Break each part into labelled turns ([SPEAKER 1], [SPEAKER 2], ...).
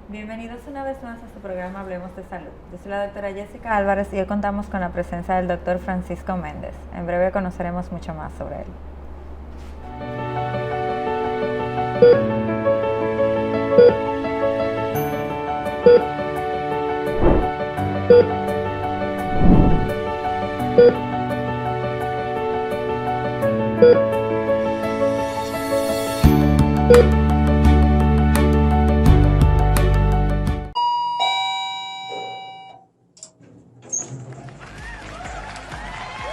[SPEAKER 1] Bienvenidos una vez más a su programa Hablemos de Salud. Yo soy la doctora Jessica Álvarez y hoy contamos con la presencia del doctor Francisco Méndez. En breve conoceremos mucho más sobre él.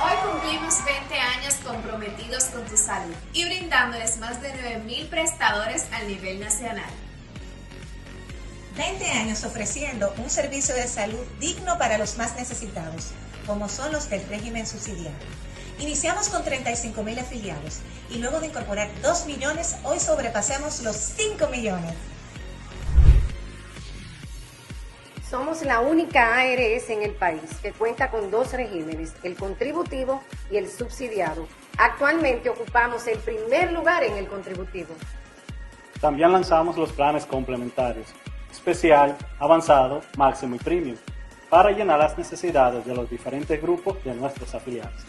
[SPEAKER 2] Hoy cumplimos 20 años comprometidos con tu salud y brindándoles más de 9,000 prestadores a nivel nacional.
[SPEAKER 3] 20 años ofreciendo un servicio de salud digno para los más necesitados, como son los del régimen subsidiario. Iniciamos con 35,000 afiliados y luego de incorporar 2 millones, hoy sobrepasamos los 5 millones.
[SPEAKER 4] Somos la única ARS en el país que cuenta con 2 regímenes, el contributivo y el subsidiado. Actualmente ocupamos el primer lugar en el contributivo.
[SPEAKER 5] También lanzamos los planes complementarios, especial, avanzado, máximo y premium, para llenar las necesidades de los diferentes grupos de nuestros afiliados.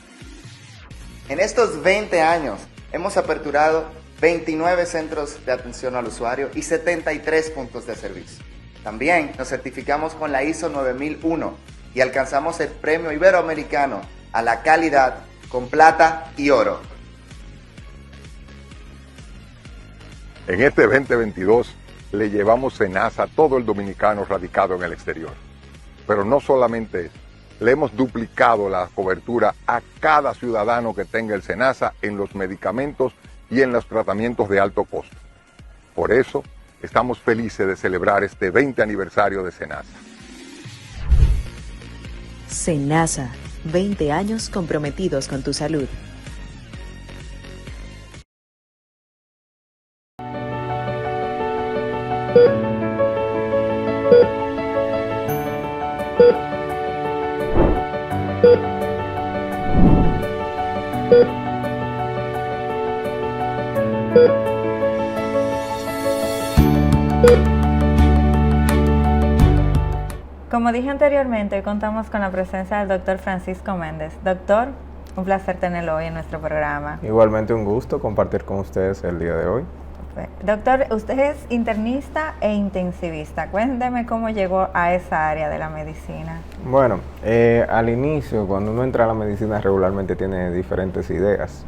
[SPEAKER 6] En estos 20 años hemos aperturado 29 centros de atención al usuario y 73 puntos de servicio. También nos certificamos con la ISO 9001 y alcanzamos el premio iberoamericano a la calidad con plata y oro.
[SPEAKER 7] En este 2022 le llevamos SENASA a todo el dominicano radicado en el exterior. Pero no solamente eso, le hemos duplicado la cobertura a cada ciudadano que tenga el SENASA en los medicamentos y en los tratamientos de alto costo. Por eso, estamos felices de celebrar este 20 aniversario de SENASA.
[SPEAKER 8] SENASA, 20 años comprometidos con tu salud.
[SPEAKER 1] Como dije anteriormente, hoy contamos con la presencia del doctor Francisco Méndez. Doctor, un placer tenerlo hoy en nuestro programa.
[SPEAKER 9] Igualmente un gusto compartir con ustedes el día de hoy.
[SPEAKER 1] Doctor, usted es internista e intensivista. Cuénteme cómo llegó a esa área de la medicina.
[SPEAKER 9] Bueno, al inicio, cuando uno entra a la medicina, regularmente tiene diferentes ideas.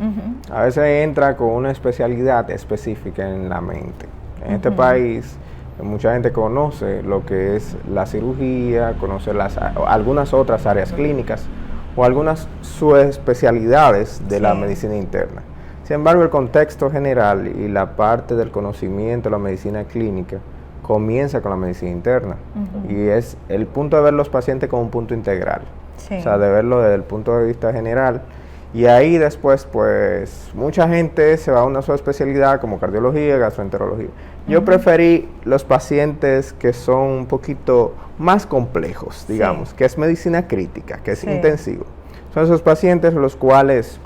[SPEAKER 9] A veces entra con una especialidad específica en la mente. En este país, mucha gente conoce lo que es la cirugía, conoce algunas otras áreas clínicas o algunas subespecialidades de la medicina interna. Sin embargo, el contexto general y la parte del conocimiento de la medicina clínica comienza con la medicina interna y es el punto de ver los pacientes como un punto integral, o sea, de verlo desde el punto de vista general. Y ahí después, pues, mucha gente se va a una subespecialidad como cardiología, gastroenterología. Yo preferí los pacientes que son un poquito más complejos, digamos, que es medicina crítica, que es intensivo. Son esos pacientes los cuales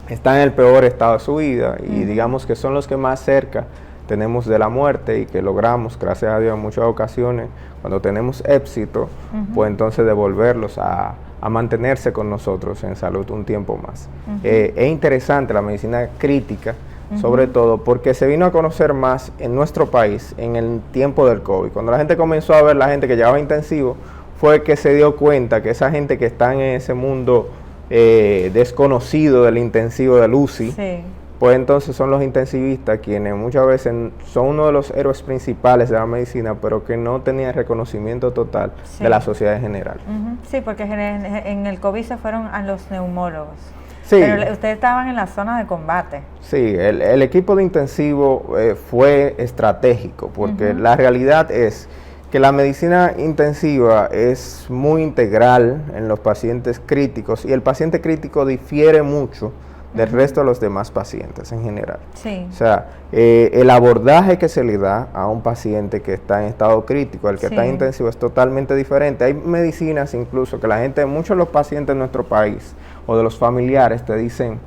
[SPEAKER 9] están en el peor estado de su vida y digamos que son los que más cerca tenemos de la muerte y que logramos, gracias a Dios, en muchas ocasiones, cuando tenemos éxito, pues entonces devolverlos a mantenerse con nosotros en salud un tiempo más. Es interesante la medicina crítica, sobre todo porque se vino a conocer más en nuestro país en el tiempo del COVID. Cuando la gente comenzó a ver la gente que llevaba intensivo, fue que se dio cuenta que esa gente que está en ese mundo desconocido del intensivo del UCI, pues entonces son los intensivistas quienes muchas veces son uno de los héroes principales de la medicina, pero que no tenían reconocimiento total de la sociedad en general.
[SPEAKER 1] Sí, porque en el COVID se fueron a los neumólogos.
[SPEAKER 9] Sí.
[SPEAKER 1] Pero ustedes estaban en la zona de combate.
[SPEAKER 9] Sí, el equipo de intensivo fue estratégico, porque la realidad es que la medicina intensiva es muy integral en los pacientes críticos y el paciente crítico difiere mucho del resto de los demás pacientes en general.
[SPEAKER 1] Sí.
[SPEAKER 9] O sea, el abordaje que se le da a un paciente que está en estado crítico, al que está en intensivo, es totalmente diferente. Hay medicinas incluso que la gente, muchos de los pacientes de nuestro país o de los familiares te dicen,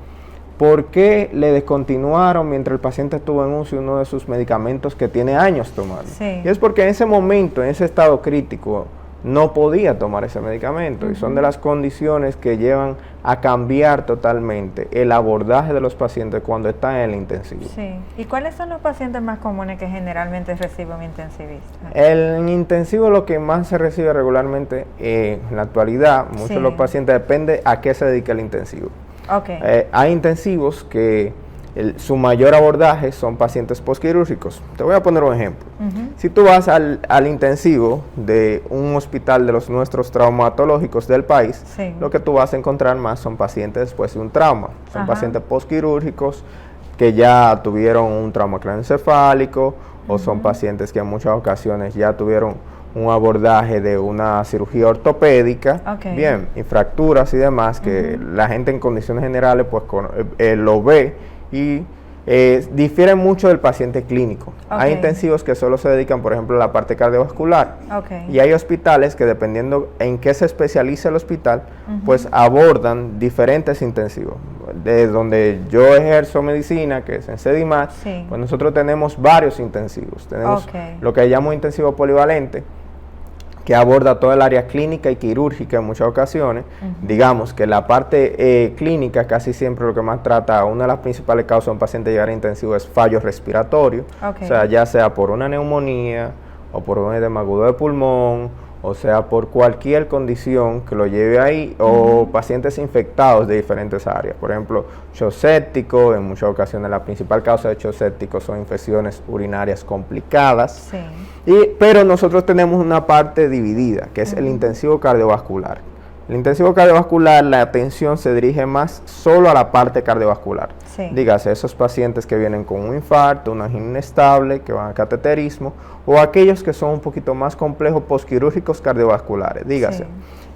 [SPEAKER 9] ¿por qué le descontinuaron mientras el paciente estuvo en UCI uno de sus medicamentos que tiene años tomando?
[SPEAKER 1] Sí.
[SPEAKER 9] Y es porque en ese momento, en ese estado crítico, no podía tomar ese medicamento, y son de las condiciones que llevan a cambiar totalmente el abordaje de los pacientes cuando están en el intensivo.
[SPEAKER 1] Sí. ¿Y cuáles son los pacientes más comunes que generalmente recibe un intensivista?
[SPEAKER 9] En intensivo lo que más se recibe regularmente en la actualidad, muchos de los pacientes, depende a qué se dedica el intensivo.
[SPEAKER 1] Okay.
[SPEAKER 9] Hay intensivos que su mayor abordaje son pacientes postquirúrgicos. Te voy a poner un ejemplo. Si tú vas al intensivo de un hospital de los nuestros traumatológicos del país, lo que tú vas a encontrar más son pacientes después de un trauma. Son pacientes postquirúrgicos que ya tuvieron un trauma craneoencefálico, o son pacientes que en muchas ocasiones ya tuvieron un abordaje de una cirugía ortopédica, bien, y fracturas y demás, que la gente en condiciones generales pues lo ve y difiere mucho del paciente clínico. Hay intensivos que solo se dedican, por ejemplo, a la parte cardiovascular, y hay hospitales que, dependiendo en qué se especializa el hospital, pues abordan diferentes intensivos. De donde yo ejerzo medicina, que es en CEDIMAT, pues nosotros tenemos varios intensivos. Tenemos lo que llamamos intensivo polivalente, que aborda toda el área clínica y quirúrgica en muchas ocasiones. Digamos que la parte clínica casi siempre lo que más trata, una de las principales causas de un paciente llegar a intensivo es fallo respiratorio, o sea, ya sea por una neumonía o por un edema agudo de pulmón, o sea, por cualquier condición que lo lleve ahí, o pacientes infectados de diferentes áreas. Por ejemplo, shock séptico, en muchas ocasiones la principal causa de shock séptico son infecciones urinarias complicadas. Pero nosotros tenemos una parte dividida, que es el intensivo cardiovascular. El intensivo cardiovascular, la atención se dirige más solo a la parte cardiovascular. Dígase, esos pacientes que vienen con un infarto, una angina inestable, que van a cateterismo, o aquellos que son un poquito más complejos, postquirúrgicos cardiovasculares. Dígase,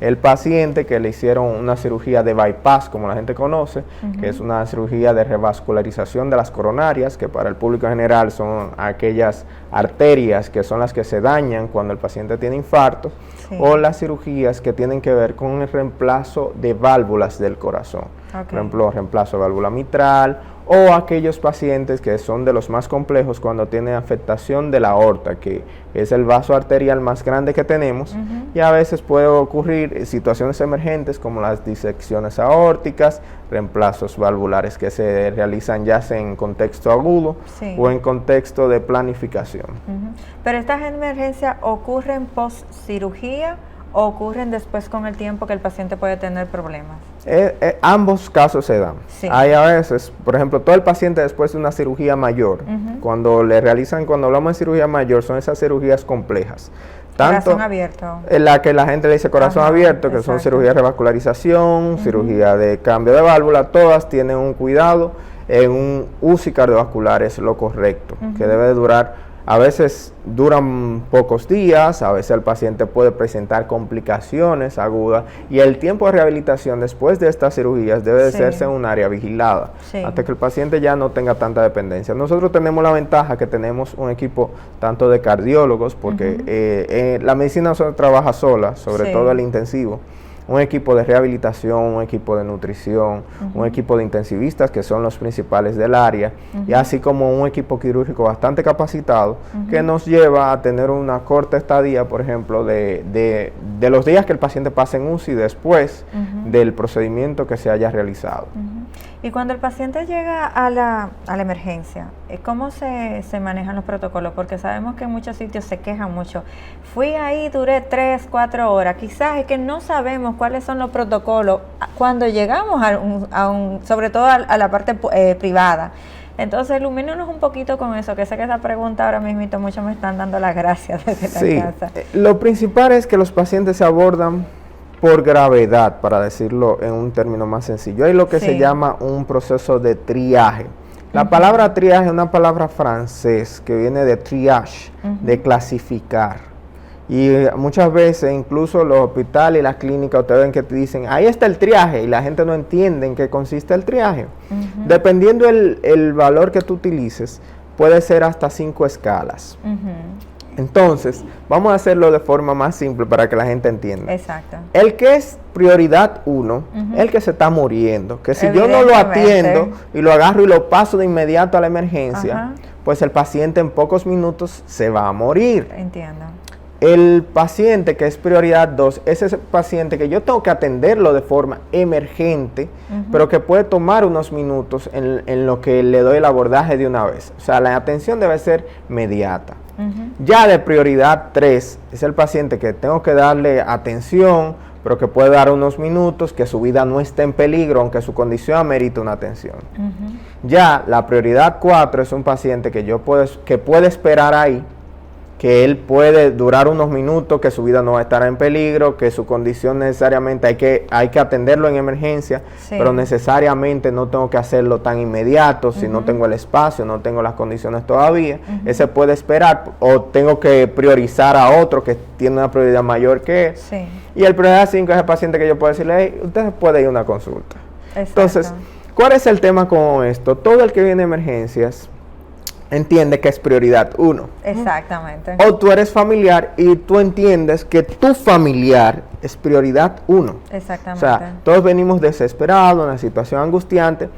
[SPEAKER 9] el paciente que le hicieron una cirugía de bypass, como la gente conoce, que es una cirugía de revascularización de las coronarias, que para el público general son aquellas arterias que son las que se dañan cuando el paciente tiene infarto, o las cirugías que tienen que ver con el reemplazo de válvulas del corazón. Por ejemplo, reemplazo de válvula mitral, o aquellos pacientes que son de los más complejos cuando tienen afectación de la aorta, que es el vaso arterial más grande que tenemos, y a veces puede ocurrir situaciones emergentes como las disecciones aórticas, reemplazos valvulares que se realizan ya sea en contexto agudo o en contexto de planificación.
[SPEAKER 1] Pero estas emergencias ocurren post cirugía o ocurren después con el tiempo que el paciente puede tener problemas.
[SPEAKER 9] Ambos casos se dan. Hay a veces, por ejemplo, todo el paciente después de una cirugía mayor, cuando hablamos de cirugía mayor, son esas cirugías complejas.
[SPEAKER 1] Corazón abierto.
[SPEAKER 9] En la que la gente le dice corazón abierto, que son cirugía de revascularización, cirugía de cambio de válvula, todas tienen un cuidado. En un UCI cardiovascular es lo correcto, que debe de durar. A veces duran pocos días, a veces el paciente puede presentar complicaciones agudas, y el tiempo de rehabilitación después de estas cirugías debe de hacerse en un área vigilada, hasta que el paciente ya no tenga tanta dependencia. Nosotros tenemos la ventaja que tenemos un equipo tanto de cardiólogos, porque la medicina no trabaja sola, sobre todo el intensivo. Un equipo de rehabilitación, un equipo de nutrición, un equipo de intensivistas que son los principales del área, y así como un equipo quirúrgico bastante capacitado que nos lleva a tener una corta estadía, por ejemplo, de los días que el paciente pasa en UCI después del procedimiento que se haya realizado.
[SPEAKER 1] Y cuando el paciente llega a la emergencia, ¿cómo se manejan los protocolos? Porque sabemos que en muchos sitios se quejan mucho. Fui ahí, duré 3, 4 horas. Quizás es que no sabemos cuáles son los protocolos cuando llegamos sobre todo a la parte privada. Entonces, ilumínenos un poquito con eso, que sé que esa pregunta ahora mismo muchos me están dando las gracias desde la casa.
[SPEAKER 9] Lo principal es que los pacientes se abordan por gravedad, para decirlo en un término más sencillo. Hay lo que se llama un proceso de triaje. La palabra triaje es una palabra francés que viene de triage, de clasificar. Y muchas veces, incluso los hospitales y las clínicas, ustedes ven que te dicen, ahí está el triaje, y la gente no entiende en qué consiste el triaje. Dependiendo el valor que tú utilices, puede ser hasta 5 escalas. Entonces, vamos a hacerlo de forma más simple para que la gente entienda.
[SPEAKER 1] Exacto.
[SPEAKER 9] El que es prioridad 1, el que se está muriendo, que si yo no lo atiendo y lo agarro y lo paso de inmediato a la emergencia, pues el paciente en pocos minutos se va a morir.
[SPEAKER 1] Entiendo.
[SPEAKER 9] El paciente que es prioridad 2 es ese paciente que yo tengo que atenderlo de forma emergente, pero que puede tomar unos minutos en lo que le doy el abordaje de una vez. O sea, la atención debe ser inmediata. Ya de prioridad 3 es el paciente que tengo que darle atención, pero que puede dar unos minutos, que su vida no esté en peligro, aunque su condición amerite una atención. Ya la prioridad 4 es un paciente que puede esperar ahí, que él puede durar unos minutos, que su vida no va a estar en peligro, que su condición necesariamente hay que atenderlo en emergencia, pero necesariamente no tengo que hacerlo tan inmediato, si no tengo el espacio, no tengo las condiciones todavía. Ese puede esperar, o tengo que priorizar a otro que tiene una prioridad mayor que él. Y el prioridad 5 es el paciente que yo puedo decirle, hey, usted puede ir a una consulta. Entonces, ¿cuál es el tema con esto? Todo el que viene a emergencias entiende que es prioridad 1.
[SPEAKER 1] Exactamente.
[SPEAKER 9] O tú eres familiar y tú entiendes que tu familiar es prioridad 1.
[SPEAKER 1] Exactamente.
[SPEAKER 9] O sea, todos venimos desesperados, en una situación angustiante.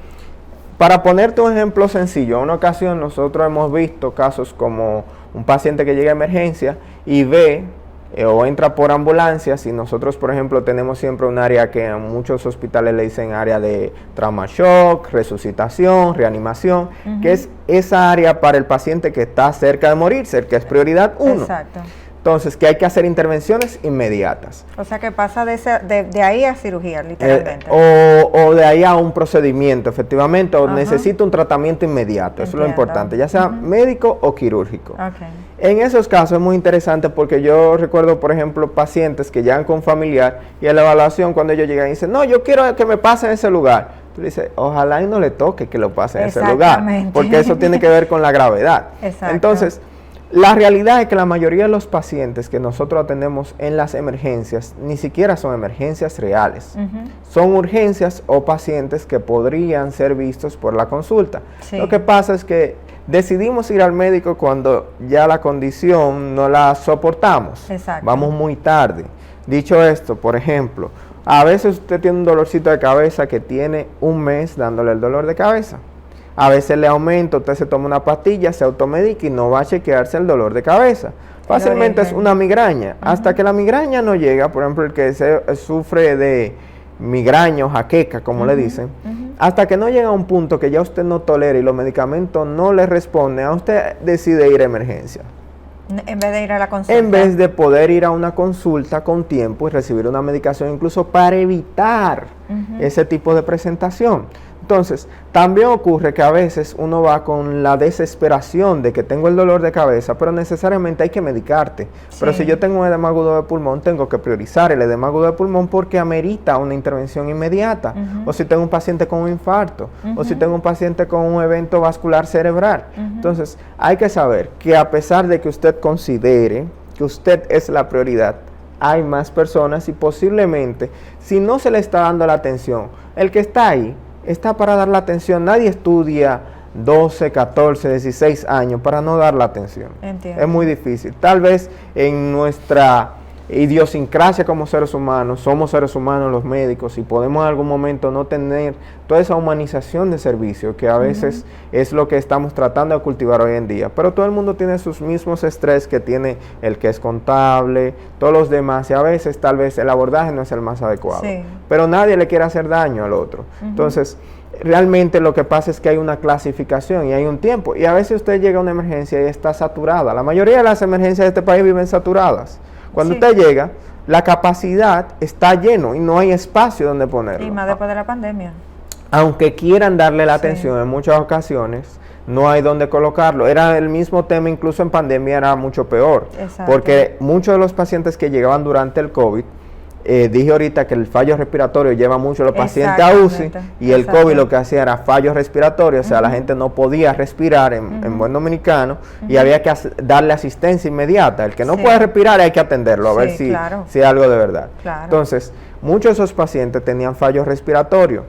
[SPEAKER 9] Para ponerte un ejemplo sencillo, en una ocasión nosotros hemos visto casos como un paciente que llega a emergencia y ve o entra por ambulancias, y nosotros, por ejemplo, tenemos siempre un área que en muchos hospitales le dicen área de trauma shock, resucitación, reanimación, que es esa área para el paciente que está cerca de morirse, que es prioridad 1.
[SPEAKER 1] Exacto.
[SPEAKER 9] Entonces, que hay que hacer intervenciones inmediatas.
[SPEAKER 1] O sea, que pasa de ahí a cirugía, literalmente.
[SPEAKER 9] O de ahí a un procedimiento, efectivamente, o necesita un tratamiento inmediato. Eso es lo importante, ya sea médico o quirúrgico. En esos casos es muy interesante porque yo recuerdo, por ejemplo, pacientes que llegan con familiar y en la evaluación cuando ellos llegan y dicen, no, yo quiero que me pase en ese lugar. Tú dices, ojalá y no le toque que lo pase en ese lugar, porque eso tiene que ver con la gravedad. Entonces, la realidad es que la mayoría de los pacientes que nosotros atendemos en las emergencias ni siquiera son emergencias reales. Son urgencias o pacientes que podrían ser vistos por la consulta. Lo que pasa es que decidimos ir al médico cuando ya la condición no la soportamos. Vamos muy tarde. Dicho esto, por ejemplo, a veces usted tiene un dolorcito de cabeza que tiene un mes dándole el dolor de cabeza. A veces le aumenta, usted se toma una pastilla, se automedica y no va a chequearse el dolor de cabeza. Fácilmente es una migraña. Hasta que la migraña no llega, por ejemplo, el que sufre de migraña o jaqueca, como le dicen, hasta que no llega a un punto que ya usted no tolera y los medicamentos no le responden, a usted decide ir a emergencia.
[SPEAKER 1] En vez de ir a la consulta.
[SPEAKER 9] En vez de poder ir a una consulta con tiempo y recibir una medicación incluso para evitar ese tipo de presentación. Entonces, también ocurre que a veces uno va con la desesperación de que tengo el dolor de cabeza, pero necesariamente hay que medicarte. Pero si yo tengo un edema agudo de pulmón, tengo que priorizar el edema agudo de pulmón porque amerita una intervención inmediata. O si tengo un paciente con un infarto, o si tengo un paciente con un evento vascular cerebral. Entonces, hay que saber que a pesar de que usted considere que usted es la prioridad, hay más personas y posiblemente, si no se le está dando la atención, el que está ahí, está para dar la atención. Nadie estudia 12, 14, 16 años para no dar la atención. Es muy difícil. Tal vez en nuestra idiosincrasia como seres humanos, somos seres humanos los médicos y podemos en algún momento no tener toda esa humanización de servicio que a veces es lo que estamos tratando de cultivar hoy en día. Pero todo el mundo tiene sus mismos estrés que tiene el que es contable, todos los demás, y a veces tal vez el abordaje no es el más adecuado. Pero nadie le quiere hacer daño al otro. Entonces, realmente lo que pasa es que hay una clasificación y hay un tiempo. Y a veces usted llega a una emergencia y está saturada. La mayoría de las emergencias de este país viven saturadas. Cuando usted llega, la capacidad está lleno y no hay espacio donde ponerlo.
[SPEAKER 1] Y más después de la pandemia.
[SPEAKER 9] Aunque quieran darle la atención en muchas ocasiones, no hay donde colocarlo. Era el mismo tema, incluso en pandemia era mucho peor. Porque muchos de los pacientes que llegaban durante el COVID Dije ahorita que el fallo respiratorio lleva mucho a los pacientes a UCI y el COVID lo que hacía era fallo respiratorio, o sea, la gente no podía respirar en buen dominicano y había que darle asistencia inmediata. El que no puede respirar hay que atenderlo a ver si es algo de verdad. Entonces, muchos de esos pacientes tenían fallo respiratorio.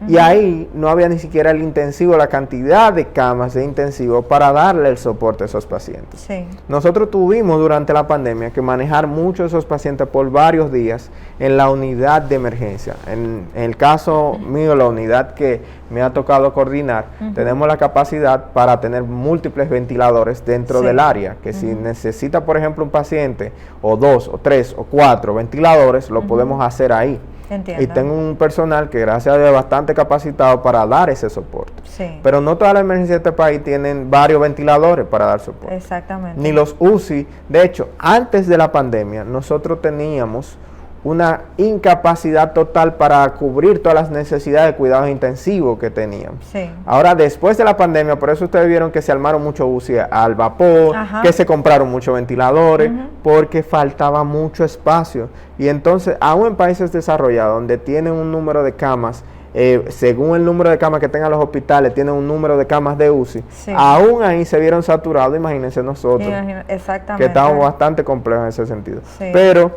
[SPEAKER 9] Y ahí no había ni siquiera el intensivo, la cantidad de camas de intensivo para darle el soporte a esos pacientes.
[SPEAKER 1] Sí.
[SPEAKER 9] Nosotros tuvimos durante la pandemia que manejar muchos de esos pacientes por varios días en la unidad de emergencia. En el caso mío, la unidad que me ha tocado coordinar, tenemos la capacidad para tener múltiples ventiladores dentro del área, que si necesita, por ejemplo, un paciente, o 2, o 3, o 4 ventiladores, lo podemos hacer ahí.
[SPEAKER 1] Entiendo.
[SPEAKER 9] Y tengo un personal que gracias a Dios es bastante capacitado para dar ese soporte.
[SPEAKER 1] Sí.
[SPEAKER 9] Pero no todas las emergencias de este país tienen varios ventiladores para dar soporte.
[SPEAKER 1] Exactamente.
[SPEAKER 9] Ni los UCI. De hecho, antes de la pandemia, nosotros teníamos una incapacidad total para cubrir todas las necesidades de cuidados intensivos que teníamos.
[SPEAKER 1] Sí.
[SPEAKER 9] Ahora, después de la pandemia, por eso ustedes vieron que se armaron muchos UCI al vapor, que se compraron muchos ventiladores, porque faltaba mucho espacio. Y entonces, aún en países desarrollados, donde tienen un número de camas, según el número de camas que tengan los hospitales, tienen un número de camas de UCI, aún ahí se vieron saturados. Imagínense nosotros, que estamos bastante complejos en ese sentido.
[SPEAKER 1] Sí.
[SPEAKER 9] Pero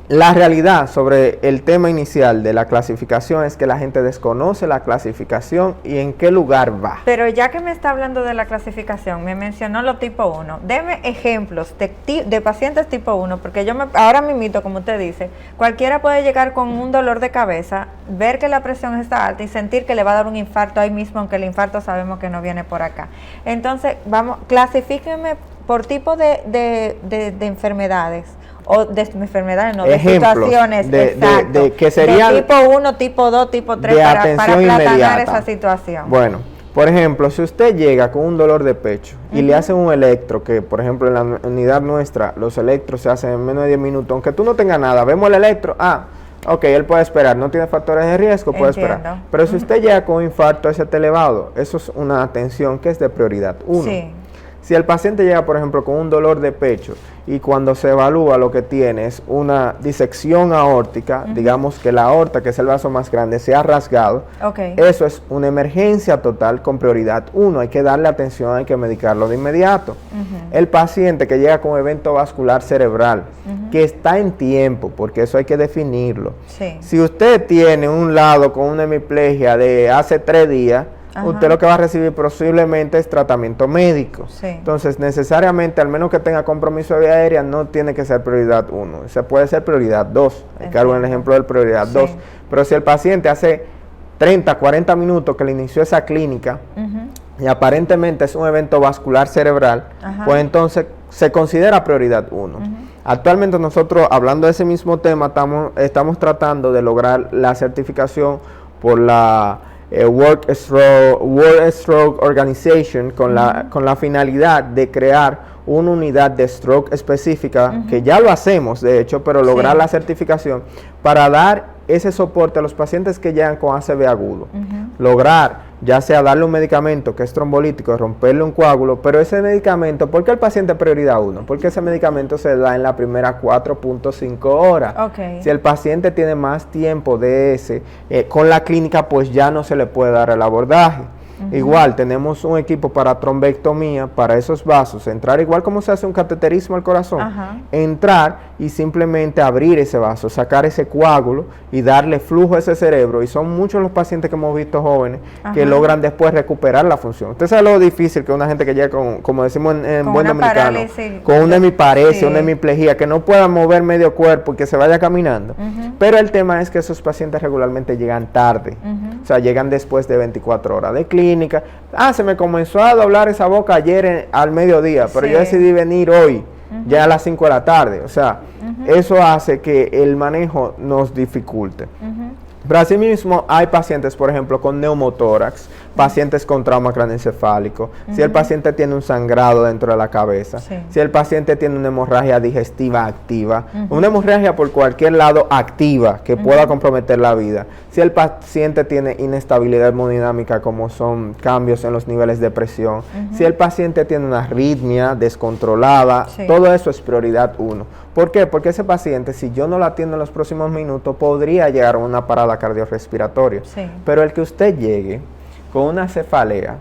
[SPEAKER 9] la realidad sobre el tema inicial de la clasificación es que la gente desconoce la clasificación y en qué lugar va.
[SPEAKER 1] Pero ya que me está hablando de la clasificación, me mencionó lo tipo 1. Deme ejemplos de pacientes tipo 1, porque ahora mismo, como usted dice, cualquiera puede llegar con un dolor de cabeza, ver que la presión está alta y sentir que le va a dar un infarto ahí mismo, aunque el infarto sabemos que no viene por acá. Entonces, clasifíquenme por tipo de enfermedades. O de enfermedades, no,
[SPEAKER 9] ejemplos,
[SPEAKER 1] de situaciones,
[SPEAKER 9] que serían
[SPEAKER 1] de tipo 1, tipo 2, tipo 3, para aplanar esa situación.
[SPEAKER 9] Bueno, por ejemplo, si usted llega con un dolor de pecho y le hacen un electro, que por ejemplo en la unidad nuestra, los electros se hacen en menos de 10 minutos, aunque tú no tengas nada, vemos el electro, ok, él puede esperar, no tiene factores de riesgo, puede esperar. Pero si usted llega con un infarto ese elevado, eso es una atención que es de prioridad 1.
[SPEAKER 1] Sí.
[SPEAKER 9] Si el paciente llega, por ejemplo, con un dolor de pecho y cuando se evalúa lo que tiene es una disección aórtica, digamos que la aorta, que es el vaso más grande, se ha rasgado, eso es una emergencia total con prioridad 1, hay que darle atención, hay que medicarlo de inmediato. El paciente que llega con evento vascular cerebral, que está en tiempo, porque eso hay que definirlo.
[SPEAKER 1] Sí.
[SPEAKER 9] Si usted tiene un lado con una hemiplegia de hace 3 días, usted lo que va a recibir posiblemente es tratamiento médico.
[SPEAKER 1] Sí.
[SPEAKER 9] Entonces, necesariamente, al menos que tenga compromiso de vía aérea, no tiene que ser prioridad 1. Se puede ser prioridad 2. Hay que dar un ejemplo de prioridad 2. Pero si el paciente hace 30, 40 minutos que le inició esa clínica y aparentemente es un evento vascular cerebral, pues entonces se considera prioridad 1. Actualmente nosotros, hablando de ese mismo tema, estamos tratando de lograr la certificación por la World Stroke Organization con la finalidad de crear una unidad de stroke específica, que ya lo hacemos de hecho, pero lograr la certificación para dar ese soporte a los pacientes que llegan con ACV agudo. Lograr, ya sea darle un medicamento que es trombolítico, romperle un coágulo, pero ese medicamento, ¿por qué el paciente es prioridad 1? Porque ese medicamento se da en la primera 4.5 horas. Si el paciente tiene más tiempo de ese, con la clínica, pues ya no se le puede dar el abordaje. Igual, tenemos un equipo para trombectomía, para esos vasos, entrar igual como se hace un cateterismo al corazón, entrar y simplemente abrir ese vaso, sacar ese coágulo y darle flujo a ese cerebro. Y son muchos los pacientes que hemos visto jóvenes que logran después recuperar la función. Usted sabe lo difícil que una gente que llega con, como decimos en buen dominicano, con una hemiparesia, una hemiplegia, que no pueda mover medio cuerpo y que se vaya caminando. Pero el tema es que esos pacientes regularmente llegan tarde, o sea, llegan después de 24 horas de clínica. Se me comenzó a doblar esa boca ayer al mediodía, pero yo decidí venir hoy, ya a las 5 de la tarde. O sea, eso hace que el manejo nos dificulte. Pero asimismo hay pacientes, por ejemplo, con neumotórax, pacientes con trauma craneoencefálico, si el paciente tiene un sangrado dentro de la cabeza, si el paciente tiene una hemorragia digestiva activa, una hemorragia por cualquier lado activa que pueda comprometer la vida, si el paciente tiene inestabilidad hemodinámica como son cambios en los niveles de presión, si el paciente tiene una arritmia descontrolada, todo eso es prioridad 1. ¿Por qué? Porque ese paciente, si yo no lo atiendo en los próximos minutos, podría llegar a una parada cardiorrespiratoria. Pero el que usted llegue con una cefalea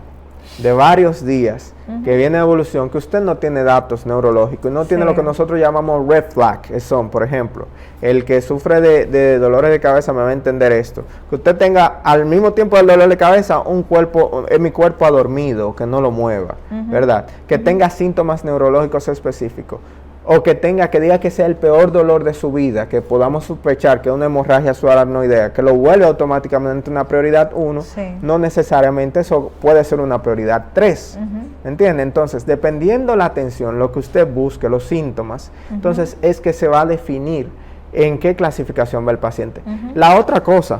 [SPEAKER 9] de varios días, que viene de evolución, que usted no tiene datos neurológicos, no tiene lo que nosotros llamamos red flag, que son, por ejemplo, el que sufre de dolores de cabeza me va a entender esto, que usted tenga al mismo tiempo del dolor de cabeza un cuerpo, mi cuerpo adormido, que no lo mueva, ¿verdad? Que tenga síntomas neurológicos específicos, o que diga que sea el peor dolor de su vida, que podamos sospechar que es una hemorragia subaracnoidea, que lo vuelve automáticamente una prioridad 1, no necesariamente eso puede ser una prioridad 3, ¿entiende? Entonces, dependiendo la atención, lo que usted busque, los síntomas, entonces es que se va a definir en qué clasificación va el paciente. La otra cosa,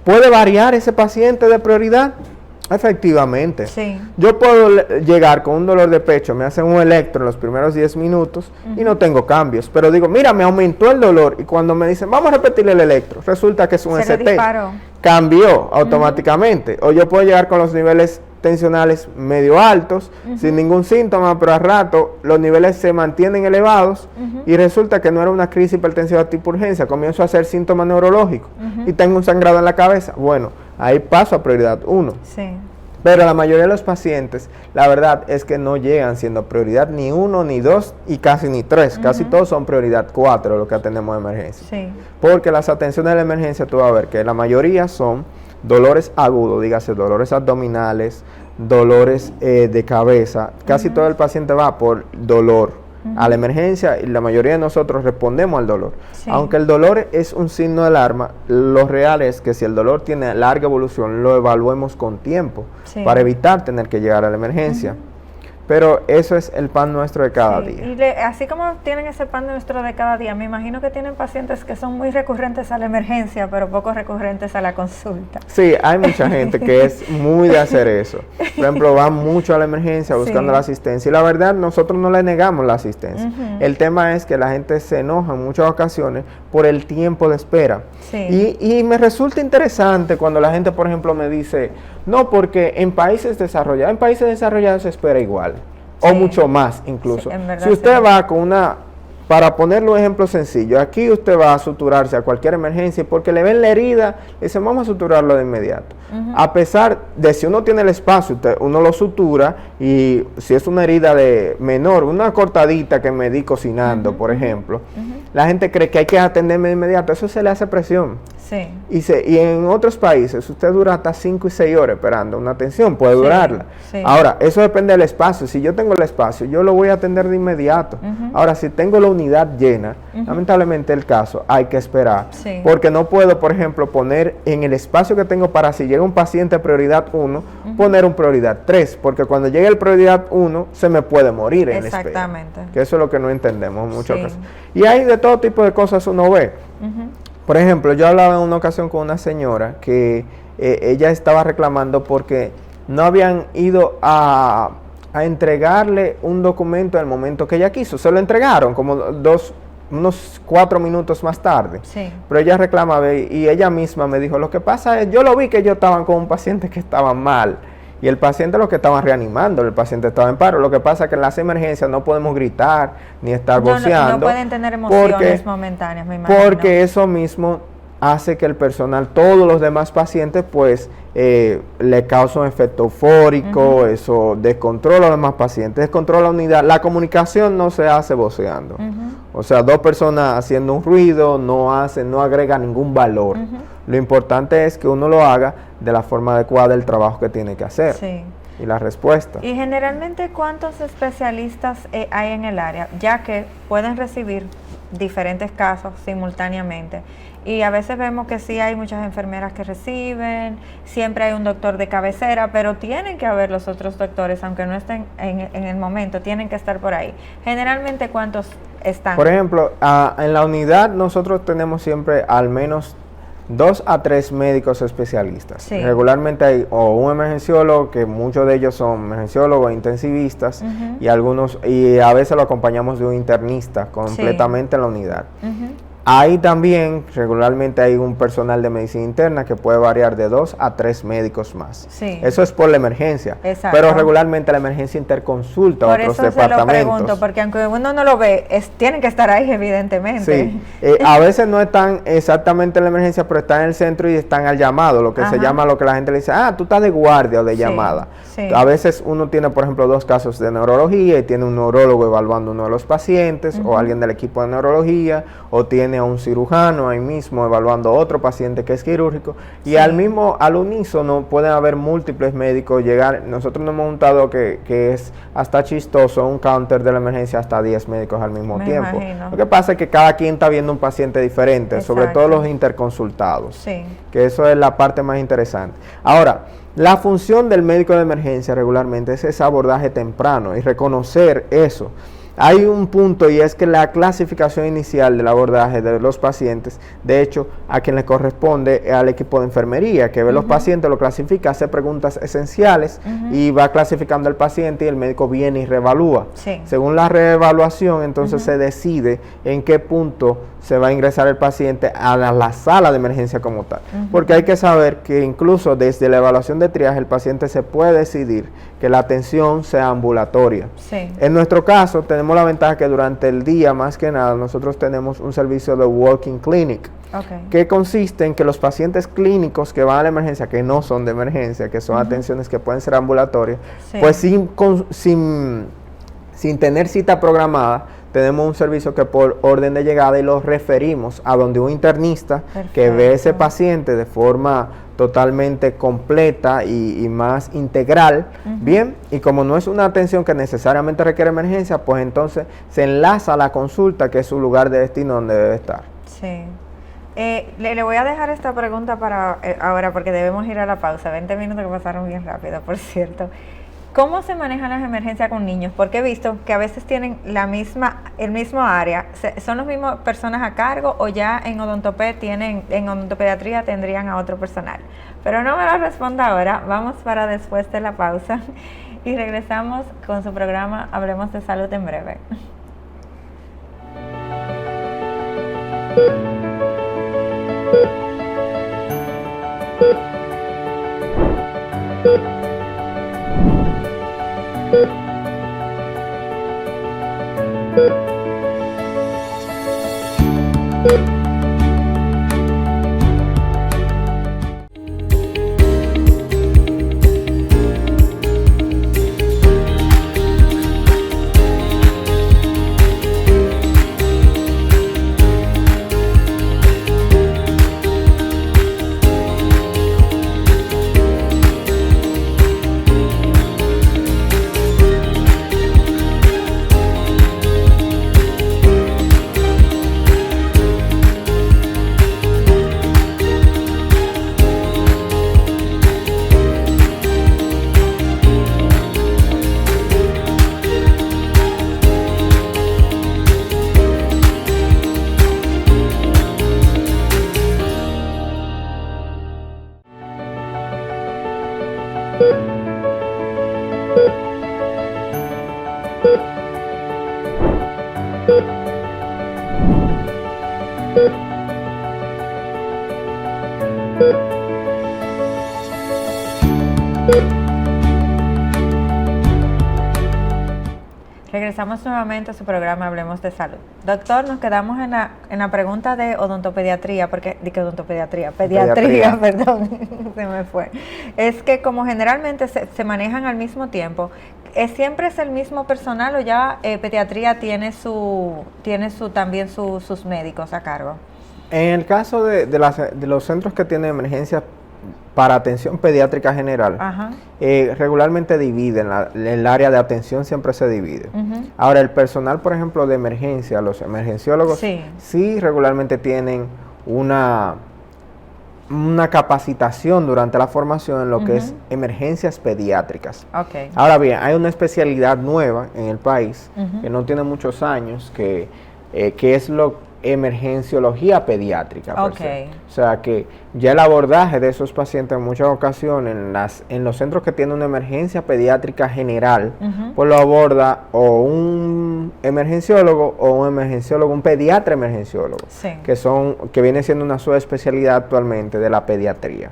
[SPEAKER 9] ¿puede variar ese paciente de prioridad? Efectivamente. Yo puedo llegar con un dolor de pecho, me hacen un electro en los primeros 10 minutos y no tengo cambios, pero digo, mira, me aumentó el dolor, y cuando me dicen, vamos a repetir el electro, resulta que es un ST, cambió automáticamente. O yo puedo llegar con los niveles tensionales medio altos, sin ningún síntoma, pero al rato los niveles se mantienen elevados y resulta que no era una crisis hipertensiva tipo urgencia, comienzo a hacer síntomas neurológicos y tengo un sangrado en la cabeza. Bueno, ahí paso a prioridad 1. Pero la mayoría de los pacientes, la verdad es que no llegan siendo prioridad ni 1, ni 2 y casi ni 3. Casi todos son prioridad 4 lo que atendemos de emergencia. Porque las atenciones de la emergencia, tú vas a ver que la mayoría son dolores agudos, dígase dolores abdominales, dolores de cabeza. Casi todo el paciente va por dolor a la emergencia y la mayoría de nosotros respondemos al dolor. Aunque el dolor es un signo de alarma, lo real es que si el dolor tiene larga evolución, lo evaluemos con tiempo para evitar tener que llegar a la emergencia. Pero eso es el pan nuestro de cada día.
[SPEAKER 1] Y así como tienen ese pan nuestro de cada día, me imagino que tienen pacientes que son muy recurrentes a la emergencia, pero poco recurrentes a la consulta.
[SPEAKER 9] Sí, hay mucha gente que es muy de hacer eso. Por ejemplo, van mucho a la emergencia buscando la asistencia. Y la verdad, nosotros no le negamos la asistencia. El tema es que la gente se enoja en muchas ocasiones por el tiempo de espera. Y me resulta interesante cuando la gente, por ejemplo, me dice, no, porque en países desarrollados se espera igual, o mucho más incluso. Si usted va con una, para ponerle un ejemplo sencillo, aquí usted va a suturarse a cualquier emergencia porque le ven la herida, le dicen, vamos a suturarlo de inmediato. A pesar de si uno tiene el espacio, uno lo sutura, y si es una herida de menor, una cortadita que me di cocinando, por ejemplo, la gente cree que hay que atenderme de inmediato, eso se le hace presión. Y en otros países usted dura hasta 5 y 6 horas esperando una atención, puede durarla. Ahora, eso depende del espacio. Si yo tengo el espacio, yo lo voy a atender de inmediato. Ahora, si tengo la unidad llena, lamentablemente el caso hay que esperar. Porque no puedo, por ejemplo, poner en el espacio que tengo para si llega un paciente prioridad 1, poner un prioridad 3, porque cuando llegue el prioridad 1 se me puede morir en la espera. Que eso es lo que no entendemos en muchas ocasiones. Y hay de todo tipo de cosas uno ve. Por ejemplo, yo hablaba en una ocasión con una señora que ella estaba reclamando porque no habían ido a entregarle un documento en el momento que ella quiso. Se lo entregaron como unos 4 minutos más tarde. Pero ella reclamaba y ella misma me dijo, lo que pasa es, yo lo vi que ellos estaban con un paciente que estaba mal. Y el paciente lo que estaban reanimando, el paciente estaba en paro. Lo que pasa es que en las emergencias no podemos gritar ni estar voceando.
[SPEAKER 1] No pueden tener emociones momentáneas, me imagino.
[SPEAKER 9] Porque eso mismo hace que el personal, todos los demás pacientes, pues le causa un efecto eufórico, eso descontrola a los demás pacientes, descontrola la unidad. La comunicación no se hace voceando. O sea, 2 personas haciendo un ruido no agrega ningún valor. Lo importante es que uno lo haga de la forma adecuada del trabajo que tiene que hacer. Y la respuesta.
[SPEAKER 1] Y generalmente, ¿cuántos especialistas hay en el área? Ya que pueden recibir diferentes casos simultáneamente. Y a veces vemos que sí hay muchas enfermeras que reciben, siempre hay un doctor de cabecera, pero tienen que haber los otros doctores, aunque no estén en el momento, tienen que estar por ahí. Generalmente, ¿cuántos están?
[SPEAKER 9] Por ejemplo, en la unidad nosotros tenemos siempre al menos 2 a 3 médicos especialistas.
[SPEAKER 1] Sí.
[SPEAKER 9] Regularmente hay o un emergenciólogo, que muchos de ellos son emergenciólogos, intensivistas, y a veces lo acompañamos de un internista completamente en la unidad. Ahí también regularmente hay un personal de medicina interna que puede variar de 2 a 3 médicos más.
[SPEAKER 1] Sí.
[SPEAKER 9] Eso es por la emergencia.
[SPEAKER 1] Exacto.
[SPEAKER 9] Pero regularmente la emergencia interconsulta a otros departamentos.
[SPEAKER 1] Por eso se lo pregunto, porque aunque uno no lo ve, tienen que estar ahí evidentemente.
[SPEAKER 9] Sí. A veces no están exactamente en la emergencia, pero están en el centro y están al llamado, lo que se llama, lo que la gente le dice, tú estás de guardia o de llamada.
[SPEAKER 1] Sí.
[SPEAKER 9] A veces uno tiene, por ejemplo, 2 casos de neurología y tiene un neurólogo evaluando uno de los pacientes, o alguien del equipo de neurología, o tiene a un cirujano ahí mismo evaluando otro paciente que es quirúrgico, y al unísono pueden haber múltiples médicos llegar. Nosotros nos hemos juntado que es hasta chistoso, un counter de la emergencia hasta 10 médicos al mismo tiempo.
[SPEAKER 1] Imagino.
[SPEAKER 9] Lo que pasa es que cada quien está viendo un paciente diferente, sobre todo los interconsultados, que eso es la parte más interesante. Ahora, la función del médico de emergencia regularmente es ese abordaje temprano y reconocer eso. Hay un punto, y es que la clasificación inicial del abordaje de los pacientes, de hecho, a quien le corresponde al equipo de enfermería, que ve los pacientes, lo clasifica, hace preguntas esenciales y va clasificando al paciente, y el médico viene y reevalúa. Según la reevaluación, entonces se decide en qué punto se va a ingresar el paciente a la sala de emergencia como tal. Porque hay que saber que incluso desde la evaluación de triaje, el paciente se puede decidir que la atención sea ambulatoria. En nuestro caso, tenemos la ventaja que durante el día, más que nada, nosotros tenemos un servicio de walking clinic, que consiste en que los pacientes clínicos que van a la emergencia, que no son de emergencia, que son atenciones que pueden ser ambulatorias, pues sin tener cita programada, tenemos un servicio que por orden de llegada, y los referimos a donde un internista que ve ese paciente de forma totalmente completa y más integral, bien, y como no es una atención que necesariamente requiere emergencia, pues entonces se enlaza a la consulta, que es su lugar de destino donde debe estar.
[SPEAKER 1] Sí. Le voy a dejar esta pregunta para ahora, porque debemos ir a la pausa. 20 minutos que pasaron bien rápido, por cierto. ¿Cómo se manejan las emergencias con niños? Porque he visto que a veces tienen el mismo área. ¿Son las mismas personas a cargo, o ya en odontopediatría tendrían a otro personal? Pero no me lo responda ahora. Vamos para después de la pausa y regresamos con su programa Hablemos de Salud en breve. Regresamos nuevamente a su programa Hablemos de Salud. Doctor, nos quedamos en la pregunta de odontopediatría, pediatría, perdón, se me fue. Es que como generalmente se manejan al mismo tiempo, ¿siempre es el mismo personal o ya pediatría tiene también sus médicos a cargo? En el caso de los centros que tienen emergencias para atención pediátrica general, regularmente dividen, el área de atención siempre se divide. Ahora, el personal, por ejemplo, de emergencia, los emergenciólogos, sí regularmente tienen una capacitación durante la formación en lo que es emergencias pediátricas. Ahora bien, hay una especialidad nueva en el país, que no tiene muchos años, que es
[SPEAKER 9] emergenciología pediátrica. Per
[SPEAKER 1] Ok.
[SPEAKER 9] se. O sea que ya el abordaje de esos pacientes en muchas ocasiones en los centros que tienen una emergencia pediátrica general, pues lo aborda o un emergenciólogo o un pediatra emergenciólogo,
[SPEAKER 1] Sí.
[SPEAKER 9] que viene siendo una subespecialidad actualmente de la pediatría.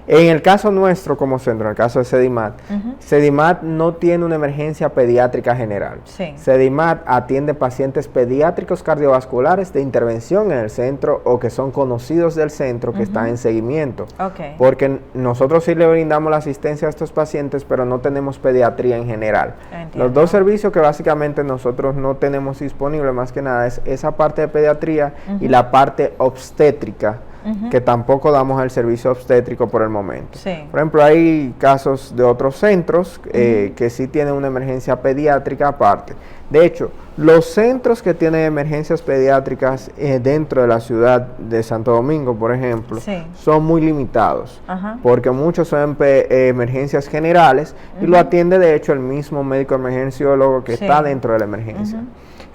[SPEAKER 9] En el caso nuestro como centro, en el caso de CEDIMAT, CEDIMAT no tiene una emergencia pediátrica general.
[SPEAKER 1] Sí.
[SPEAKER 9] CEDIMAT atiende pacientes pediátricos cardiovasculares de intervención en el centro o que son conocidos del centro que están en seguimiento.
[SPEAKER 1] Ok.
[SPEAKER 9] Porque nosotros sí le brindamos la asistencia a estos pacientes, pero no tenemos pediatría en general.
[SPEAKER 1] Entiendo.
[SPEAKER 9] Los dos servicios que básicamente nosotros no tenemos disponible más que nada es esa parte de pediatría y la parte obstétrica, que tampoco damos el servicio obstétrico por el momento.
[SPEAKER 1] Sí.
[SPEAKER 9] Por ejemplo, hay casos de otros centros que sí tienen una emergencia pediátrica aparte. De hecho, los centros que tienen emergencias pediátricas dentro de la ciudad de Santo Domingo, por ejemplo,
[SPEAKER 1] Sí.
[SPEAKER 9] son muy limitados,
[SPEAKER 1] Ajá.
[SPEAKER 9] porque muchos son emergencias generales y lo atiende de hecho el mismo médico emergenciólogo que
[SPEAKER 1] Sí.
[SPEAKER 9] está dentro de la emergencia.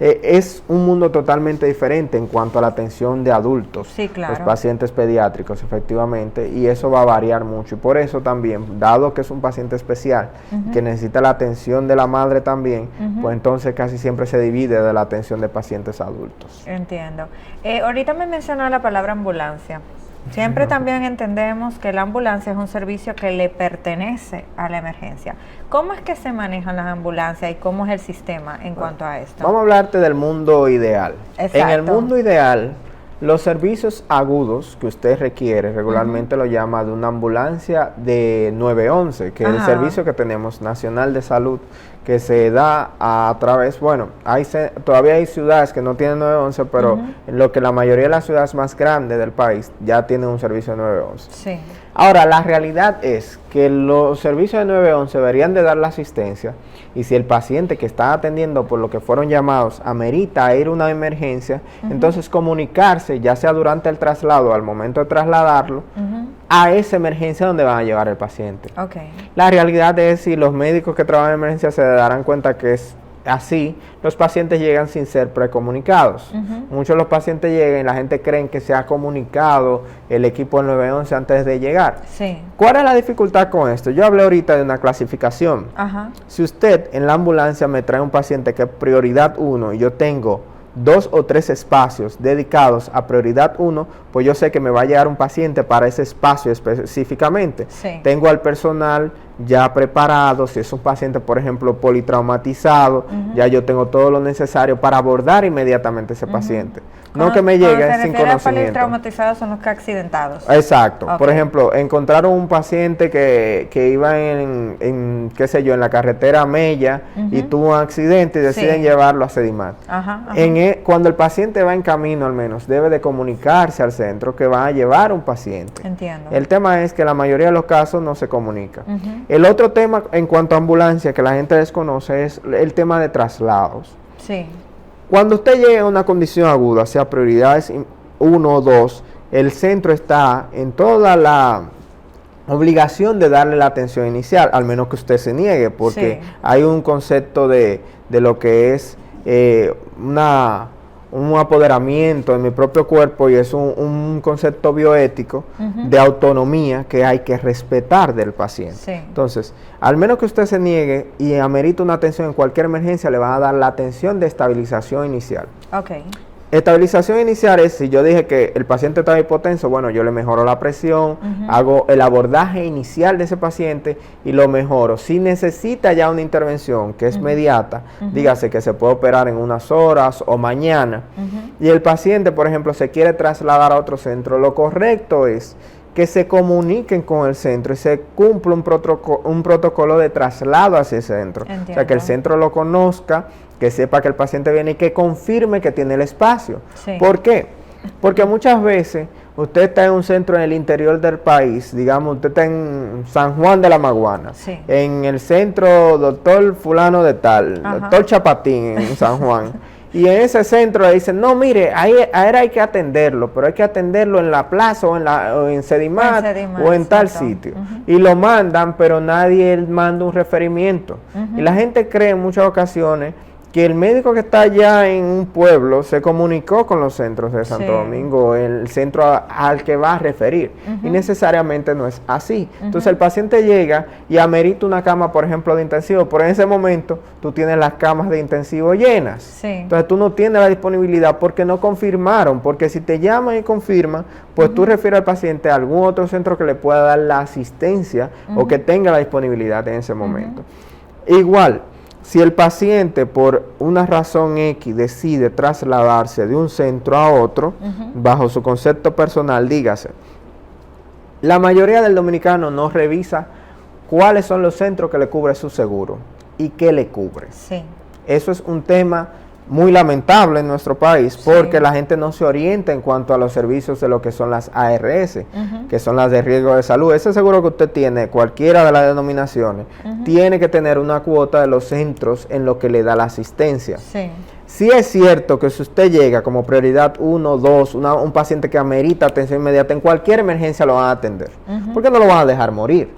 [SPEAKER 9] Es un mundo totalmente diferente en cuanto a la atención de adultos,
[SPEAKER 1] Sí, claro.
[SPEAKER 9] los pacientes pediátricos, efectivamente, y eso va a variar mucho. Y por eso también, dado que es un paciente especial, que necesita la atención de la madre también, pues entonces casi siempre se divide de la atención de pacientes adultos.
[SPEAKER 1] Entiendo. Ahorita me mencionó la palabra ambulancia. Siempre también entendemos que la ambulancia es un servicio que le pertenece a la emergencia. ¿Cómo es que se manejan las ambulancias y cómo es el sistema en cuanto a esto?
[SPEAKER 9] Vamos a hablarte del mundo ideal.
[SPEAKER 1] Exacto.
[SPEAKER 9] En el mundo ideal, los servicios agudos que usted requiere regularmente lo llama de una ambulancia de 911, que es el
[SPEAKER 1] Ajá.
[SPEAKER 9] servicio que tenemos nacional de salud, que se da a través, bueno, todavía hay ciudades que no tienen 911, pero lo que la mayoría de las ciudades más grandes del país ya tienen un servicio de 911.
[SPEAKER 1] Sí.
[SPEAKER 9] Ahora, la realidad es que los servicios de 911 deberían de dar la asistencia y si el paciente que está atendiendo por lo que fueron llamados amerita ir a una emergencia, entonces comunicarse, ya sea durante el traslado, al momento de trasladarlo, a esa emergencia donde van a llevar el paciente.
[SPEAKER 1] Ok.
[SPEAKER 9] La realidad es, si los médicos que trabajan en emergencia se darán cuenta que es así, los pacientes llegan sin ser precomunicados. Muchos de los pacientes llegan y la gente cree que se ha comunicado el equipo del 911 antes de llegar.
[SPEAKER 1] Sí.
[SPEAKER 9] ¿Cuál es la dificultad con esto? Yo hablé ahorita de una clasificación.
[SPEAKER 1] Ajá.
[SPEAKER 9] Si usted en la ambulancia me trae un paciente que es prioridad 1 y yo tengo 2 o 3 espacios dedicados a prioridad 1, pues yo sé que me va a llegar un paciente para ese espacio específicamente.
[SPEAKER 1] Sí.
[SPEAKER 9] Tengo al personal ya preparado, si es un paciente, por ejemplo, politraumatizado, ya yo tengo todo lo necesario para abordar inmediatamente ese paciente. No que me llegue sin
[SPEAKER 1] Los
[SPEAKER 9] conocimiento.
[SPEAKER 1] traumatizados son los que accidentados.
[SPEAKER 9] Exacto.
[SPEAKER 1] Ok.
[SPEAKER 9] Por ejemplo, encontraron un paciente que iba qué sé yo, en la carretera Mella y tuvo un accidente y deciden
[SPEAKER 1] Sí.
[SPEAKER 9] llevarlo a CEDIMAT.
[SPEAKER 1] Ajá. Ajá.
[SPEAKER 9] Cuando el paciente va en camino, al menos, debe de comunicarse al centro que va a llevar un paciente.
[SPEAKER 1] Entiendo.
[SPEAKER 9] El tema es que la mayoría de los casos no se comunica. El otro tema en cuanto a ambulancia que la gente desconoce es el tema de traslados.
[SPEAKER 1] Sí.
[SPEAKER 9] Cuando usted llegue a una condición aguda, sea prioridades 1 o 2, el centro está en toda la obligación de darle la atención inicial, al menos que usted se niegue, porque
[SPEAKER 1] Sí.
[SPEAKER 9] hay un concepto de lo que es un apoderamiento en mi propio cuerpo y es un concepto bioético de autonomía que hay que respetar del paciente.
[SPEAKER 1] Sí.
[SPEAKER 9] Entonces, al menos que usted se niegue y amerita una atención en cualquier emergencia, le van a dar la atención de estabilización inicial.
[SPEAKER 1] Ok.
[SPEAKER 9] Estabilización inicial es, si yo dije que el paciente estaba hipotenso, bueno, yo le mejoro la presión, hago el abordaje inicial de ese paciente y lo mejoro. Si necesita ya una intervención que es inmediata, dígase que se puede operar en unas horas o mañana, y el paciente, por ejemplo, se quiere trasladar a otro centro, lo correcto es que se comuniquen con el centro y se cumpla un protocolo de traslado hacia ese centro.
[SPEAKER 1] Entiendo.
[SPEAKER 9] O sea, que el centro lo conozca, que sepa que el paciente viene y que confirme que tiene el espacio.
[SPEAKER 1] Sí.
[SPEAKER 9] ¿Por qué? Porque muchas veces usted está en un centro en el interior del país, digamos, usted está en San Juan de la Maguana,
[SPEAKER 1] Sí.
[SPEAKER 9] en el centro doctor fulano de tal,
[SPEAKER 1] Ajá.
[SPEAKER 9] doctor Chapatín en San Juan. Y en ese centro le dicen, no, mire, ahí hay que atenderlo, pero hay que atenderlo en la plaza o en CEDIMAT o en tal
[SPEAKER 1] exacto.
[SPEAKER 9] sitio. Y lo mandan, pero nadie manda un referimiento. Y la gente cree en muchas ocasiones que el médico que está allá en un pueblo se comunicó con los centros de Santo Domingo, el centro al que va a referir, y necesariamente no es así. Entonces el paciente llega y amerita una cama, por ejemplo, de intensivo, pero en ese momento tú tienes las camas de intensivo llenas. Entonces tú no tienes la disponibilidad porque no confirmaron, porque si te llaman y confirman, pues tú refieres al paciente a algún otro centro que le pueda dar la asistencia o que tenga la disponibilidad en ese momento. Igual, si el paciente por una razón X decide trasladarse de un centro a otro, bajo su concepto personal, dígase, la mayoría del dominicano no revisa cuáles son los centros que le cubre su seguro y qué le cubre. Eso es un tema muy lamentable en nuestro país porque la gente no se orienta en cuanto a los servicios de lo que son las ARS, que son las de riesgo de salud. Ese seguro que usted tiene, cualquiera de las denominaciones, tiene que tener una cuota de los centros en lo que le da la asistencia. Sí es cierto que si usted llega como prioridad 1, 2, un paciente que amerita atención inmediata, en cualquier emergencia lo van a atender, porque no lo van a dejar morir.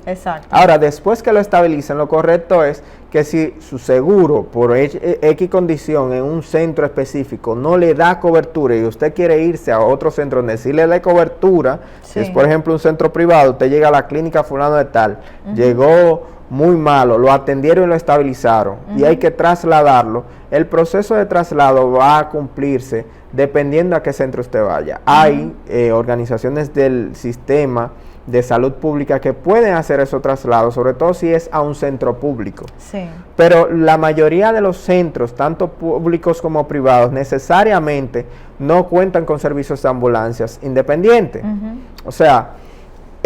[SPEAKER 9] Ahora, después que lo estabilicen, lo correcto es que si su seguro, por X condición en un centro específico, no le da cobertura y usted quiere irse a otro centro donde sí le dé cobertura, si es por ejemplo un centro privado, usted llega a la clínica fulano de tal, llegó muy malo, lo atendieron y lo estabilizaron y hay que trasladarlo, el proceso de traslado va a cumplirse dependiendo a qué centro usted vaya. Hay organizaciones del sistema de salud pública que pueden hacer esos traslados, sobre todo si es a un centro público. Pero la mayoría de los centros, tanto públicos como privados, necesariamente no cuentan con servicios de ambulancias independientes. O sea,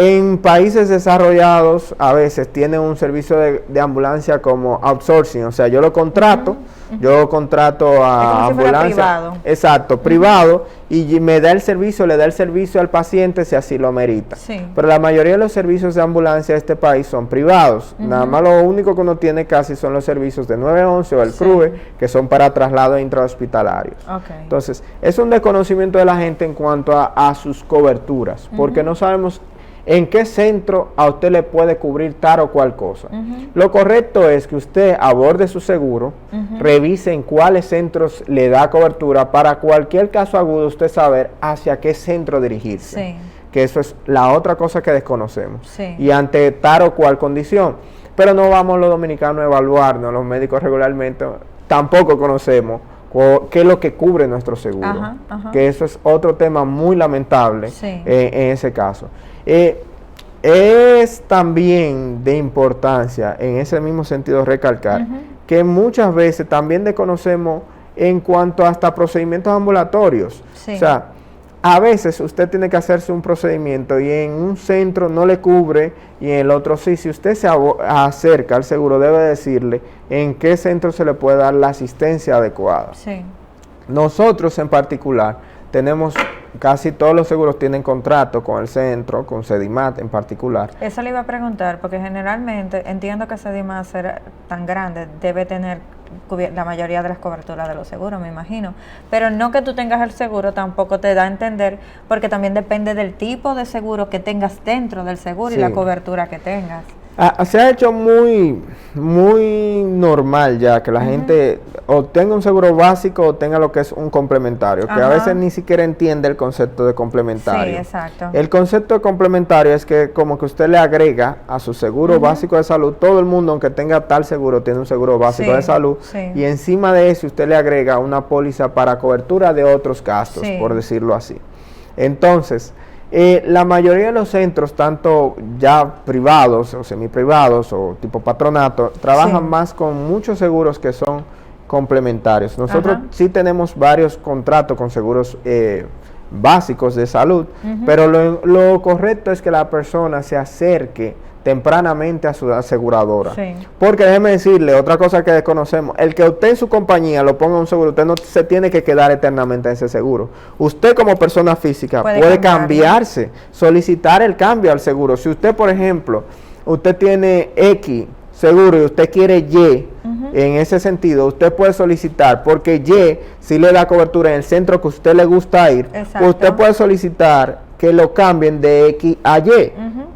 [SPEAKER 9] en países desarrollados a veces tienen un servicio de ambulancia como outsourcing, o sea, yo lo contrato, yo contrato a ambulancia, privado. Exacto, privado, y me da el servicio, le da el servicio al paciente si así lo amerita. Pero la mayoría de los servicios de ambulancia de este país son privados, nada más lo único que uno tiene casi son los servicios de 911 o el CRUE, que son para traslados intrahospitalarios. Entonces, es un desconocimiento de la gente en cuanto a sus coberturas, porque no sabemos en qué centro a usted le puede cubrir tal o cual cosa. Lo correcto es que usted aborde su seguro, revise en cuáles centros le da cobertura para cualquier caso agudo usted saber hacia qué centro dirigirse. Que eso es la otra cosa que desconocemos. Y ante tal o cual condición. Pero no vamos los dominicanos a evaluarnos, los médicos regularmente, tampoco conocemos qué es lo que cubre nuestro seguro. Que eso es otro tema muy lamentable en ese caso. Es también de importancia, en ese mismo sentido, recalcar que muchas veces también desconocemos en cuanto hasta procedimientos ambulatorios. O sea, a veces usted tiene que hacerse un procedimiento y en un centro no le cubre y en el otro sí. Si usted se acerca al seguro, debe decirle en qué centro se le puede dar la asistencia adecuada. Nosotros en particular tenemos, casi todos los seguros tienen contrato con el centro, con Sedimat en particular.
[SPEAKER 1] Eso le iba a preguntar, porque generalmente entiendo que Sedimat, ser tan grande, debe tener la mayoría de las coberturas de los seguros, me imagino. Pero no que tú tengas el seguro tampoco te da a entender, porque también depende del tipo de seguro que tengas dentro del seguro y la cobertura que tengas.
[SPEAKER 9] Se ha hecho muy normal ya que la gente o tenga un seguro básico o tenga lo que es un complementario, que a veces ni siquiera entiende el concepto de complementario. El concepto de complementario es que como que usted le agrega a su seguro básico de salud, todo el mundo aunque tenga tal seguro tiene un seguro básico de salud, y encima de eso usted le agrega una póliza para cobertura de otros gastos, por decirlo así. Entonces, la mayoría de los centros, tanto ya privados o semiprivados o tipo patronato, trabajan más con muchos seguros que son complementarios. Nosotros sí tenemos varios contratos con seguros básicos de salud, pero lo correcto es que la persona se acerque tempranamente a su aseguradora. Porque déjeme decirle, otra cosa que desconocemos, el que usted en su compañía lo ponga un seguro, usted no se tiene que quedar eternamente en ese seguro. Usted como persona física puede cambiarse, solicitar el cambio al seguro. Si usted, por ejemplo, usted tiene X seguro y usted quiere Y, en ese sentido, usted puede solicitar, porque Y si le da cobertura en el centro que usted le gusta ir, usted puede solicitar que lo cambien de X a Y.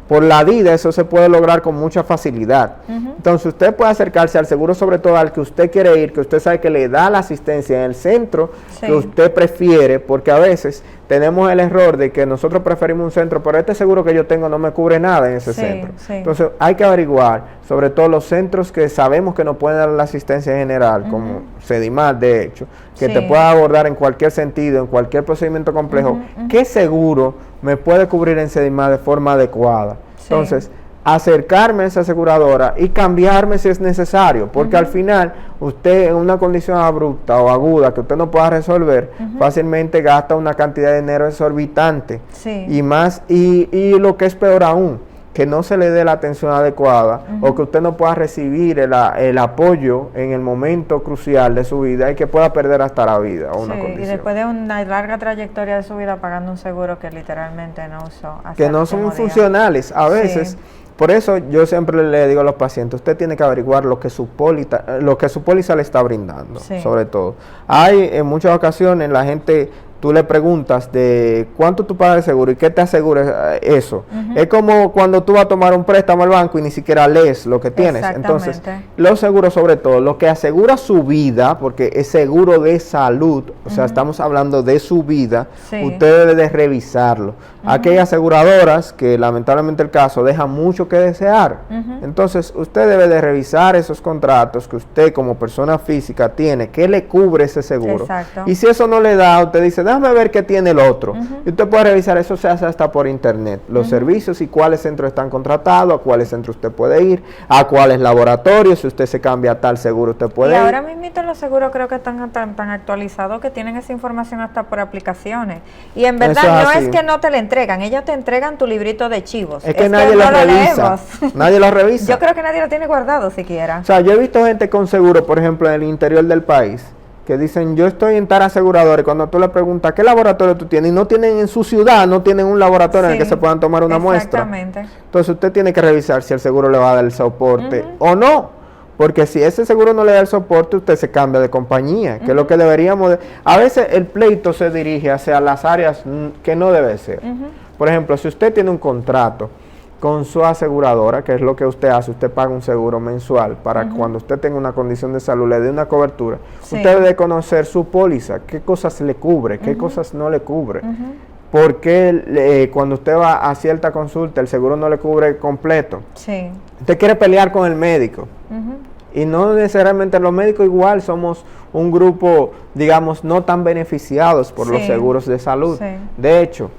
[SPEAKER 9] Por la vida eso se puede lograr con mucha facilidad. Entonces usted puede acercarse al seguro, sobre todo al que usted quiere ir, que usted sabe que le da la asistencia en el centro que usted prefiere, porque a veces tenemos el error de que nosotros preferimos un centro, pero este seguro que yo tengo no me cubre nada en ese centro. Entonces hay que averiguar, sobre todo los centros que sabemos que nos pueden dar la asistencia general, como Sedimar, de hecho, que te pueda abordar en cualquier sentido, en cualquier procedimiento complejo, ¿qué seguro me puede cubrir en Sedimar de forma adecuada? Entonces, acercarme a esa aseguradora y cambiarme si es necesario, porque al final usted en una condición abrupta o aguda que usted no pueda resolver, fácilmente gasta una cantidad de dinero exorbitante y más, y lo que es peor aún, que no se le dé la atención adecuada o que usted no pueda recibir el apoyo en el momento crucial de su vida y que pueda perder hasta la vida o una condición.
[SPEAKER 1] Y después de una larga trayectoria de su vida pagando un seguro que literalmente no usó.
[SPEAKER 9] Que no son funcionales. A veces, por eso yo siempre le digo a los pacientes, usted tiene que averiguar lo que su póliza le está brindando, sobre todo. Hay en muchas ocasiones la gente... Tú le preguntas de cuánto tú pagas de seguro y qué te asegura eso. Es como cuando tú vas a tomar un préstamo al banco y ni siquiera lees lo que tienes. Entonces, los seguros, sobre todo, lo que asegura su vida, porque es seguro de salud, o sea, estamos hablando de su vida, usted debe de revisarlo. Aquí hay aseguradoras que lamentablemente el caso deja mucho que desear. Entonces, usted debe de revisar esos contratos que usted como persona física tiene, que le cubre ese seguro. Y si eso no le da, usted dice, déjame ver qué tiene el otro. Y usted puede revisar, eso se hace hasta por internet, los servicios y cuáles centros están contratados, a cuáles centros usted puede ir, a cuáles laboratorios, si usted se cambia a tal seguro usted puede ir.
[SPEAKER 1] Y ahora mismo los seguros creo que están tan actualizados que tienen esa información hasta por aplicaciones. Y en verdad no es que no te la entregan, ellos te entregan tu librito de chivos.
[SPEAKER 9] Es que nadie lo revisa. Nadie lo revisa.
[SPEAKER 1] Yo creo que nadie lo tiene guardado siquiera.
[SPEAKER 9] O sea, yo he visto gente con seguro, por ejemplo, en el interior del país, que dicen, yo estoy en tal asegurador, y cuando tú le preguntas, ¿qué laboratorio tú tienes? Y no tienen en su ciudad, no tienen un laboratorio en el que se puedan tomar una muestra. Entonces usted tiene que revisar si el seguro le va a dar el soporte o no. Porque si ese seguro no le da el soporte, usted se cambia de compañía, que es lo que deberíamos... A veces el pleito se dirige hacia las áreas que no debe ser. Por ejemplo, si usted tiene un contrato con su aseguradora, que es lo que usted hace, usted paga un seguro mensual para que cuando usted tenga una condición de salud le dé una cobertura. Usted debe conocer su póliza, qué cosas le cubre, qué cosas no le cubre. Porque cuando usted va a cierta consulta, el seguro no le cubre completo. Usted quiere pelear con el médico. Y no necesariamente los médicos igual somos un grupo, digamos, no tan beneficiados por los seguros de salud. De hecho,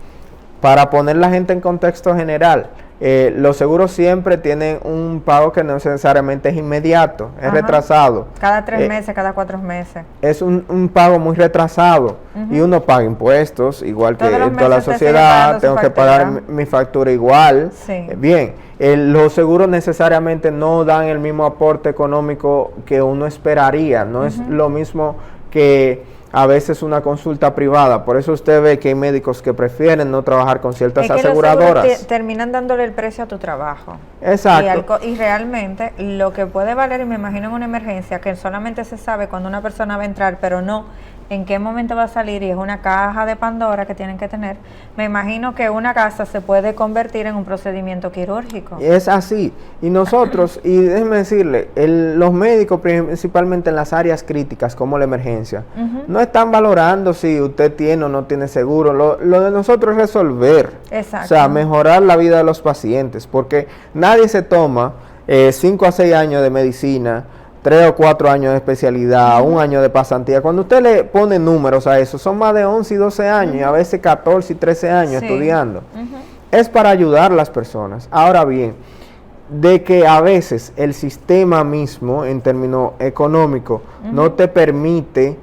[SPEAKER 9] para poner la gente en contexto general, los seguros siempre tienen un pago que no necesariamente es inmediato, es retrasado.
[SPEAKER 1] Cada 3 meses, cada 4 meses.
[SPEAKER 9] Es un pago muy retrasado y uno paga impuestos, igual que en toda la sociedad, tengo que pagar mi factura igual. Bien, los seguros necesariamente no dan el mismo aporte económico que uno esperaría, no es lo mismo que... A veces una consulta privada, por eso usted ve que hay médicos que prefieren no trabajar con ciertas aseguradoras.
[SPEAKER 1] Los terminan dándole el precio a tu trabajo.
[SPEAKER 9] Exacto.
[SPEAKER 1] Y realmente lo que puede valer, y me imagino en una emergencia, que solamente se sabe cuando una persona va a entrar, pero no en qué momento va a salir, y es una caja de Pandora que tienen que tener. Me imagino que una casa se puede convertir en un procedimiento quirúrgico.
[SPEAKER 9] Es así. Y nosotros, y déjeme decirle, los médicos principalmente en las áreas críticas como la emergencia, no están valorando si usted tiene o no tiene seguro. Lo de nosotros es resolver.
[SPEAKER 1] Exacto.
[SPEAKER 9] O sea, mejorar la vida de los pacientes, porque nadie se toma 5 a 6 años de medicina, 3 o 4 años de especialidad, 1 año de pasantía. Cuando usted le pone números a eso, son más de 11 y 12 años, y a veces 14 y 13 años estudiando. Es para ayudar a las personas. Ahora bien, de que a veces el sistema mismo, en términos económicos, no te permite,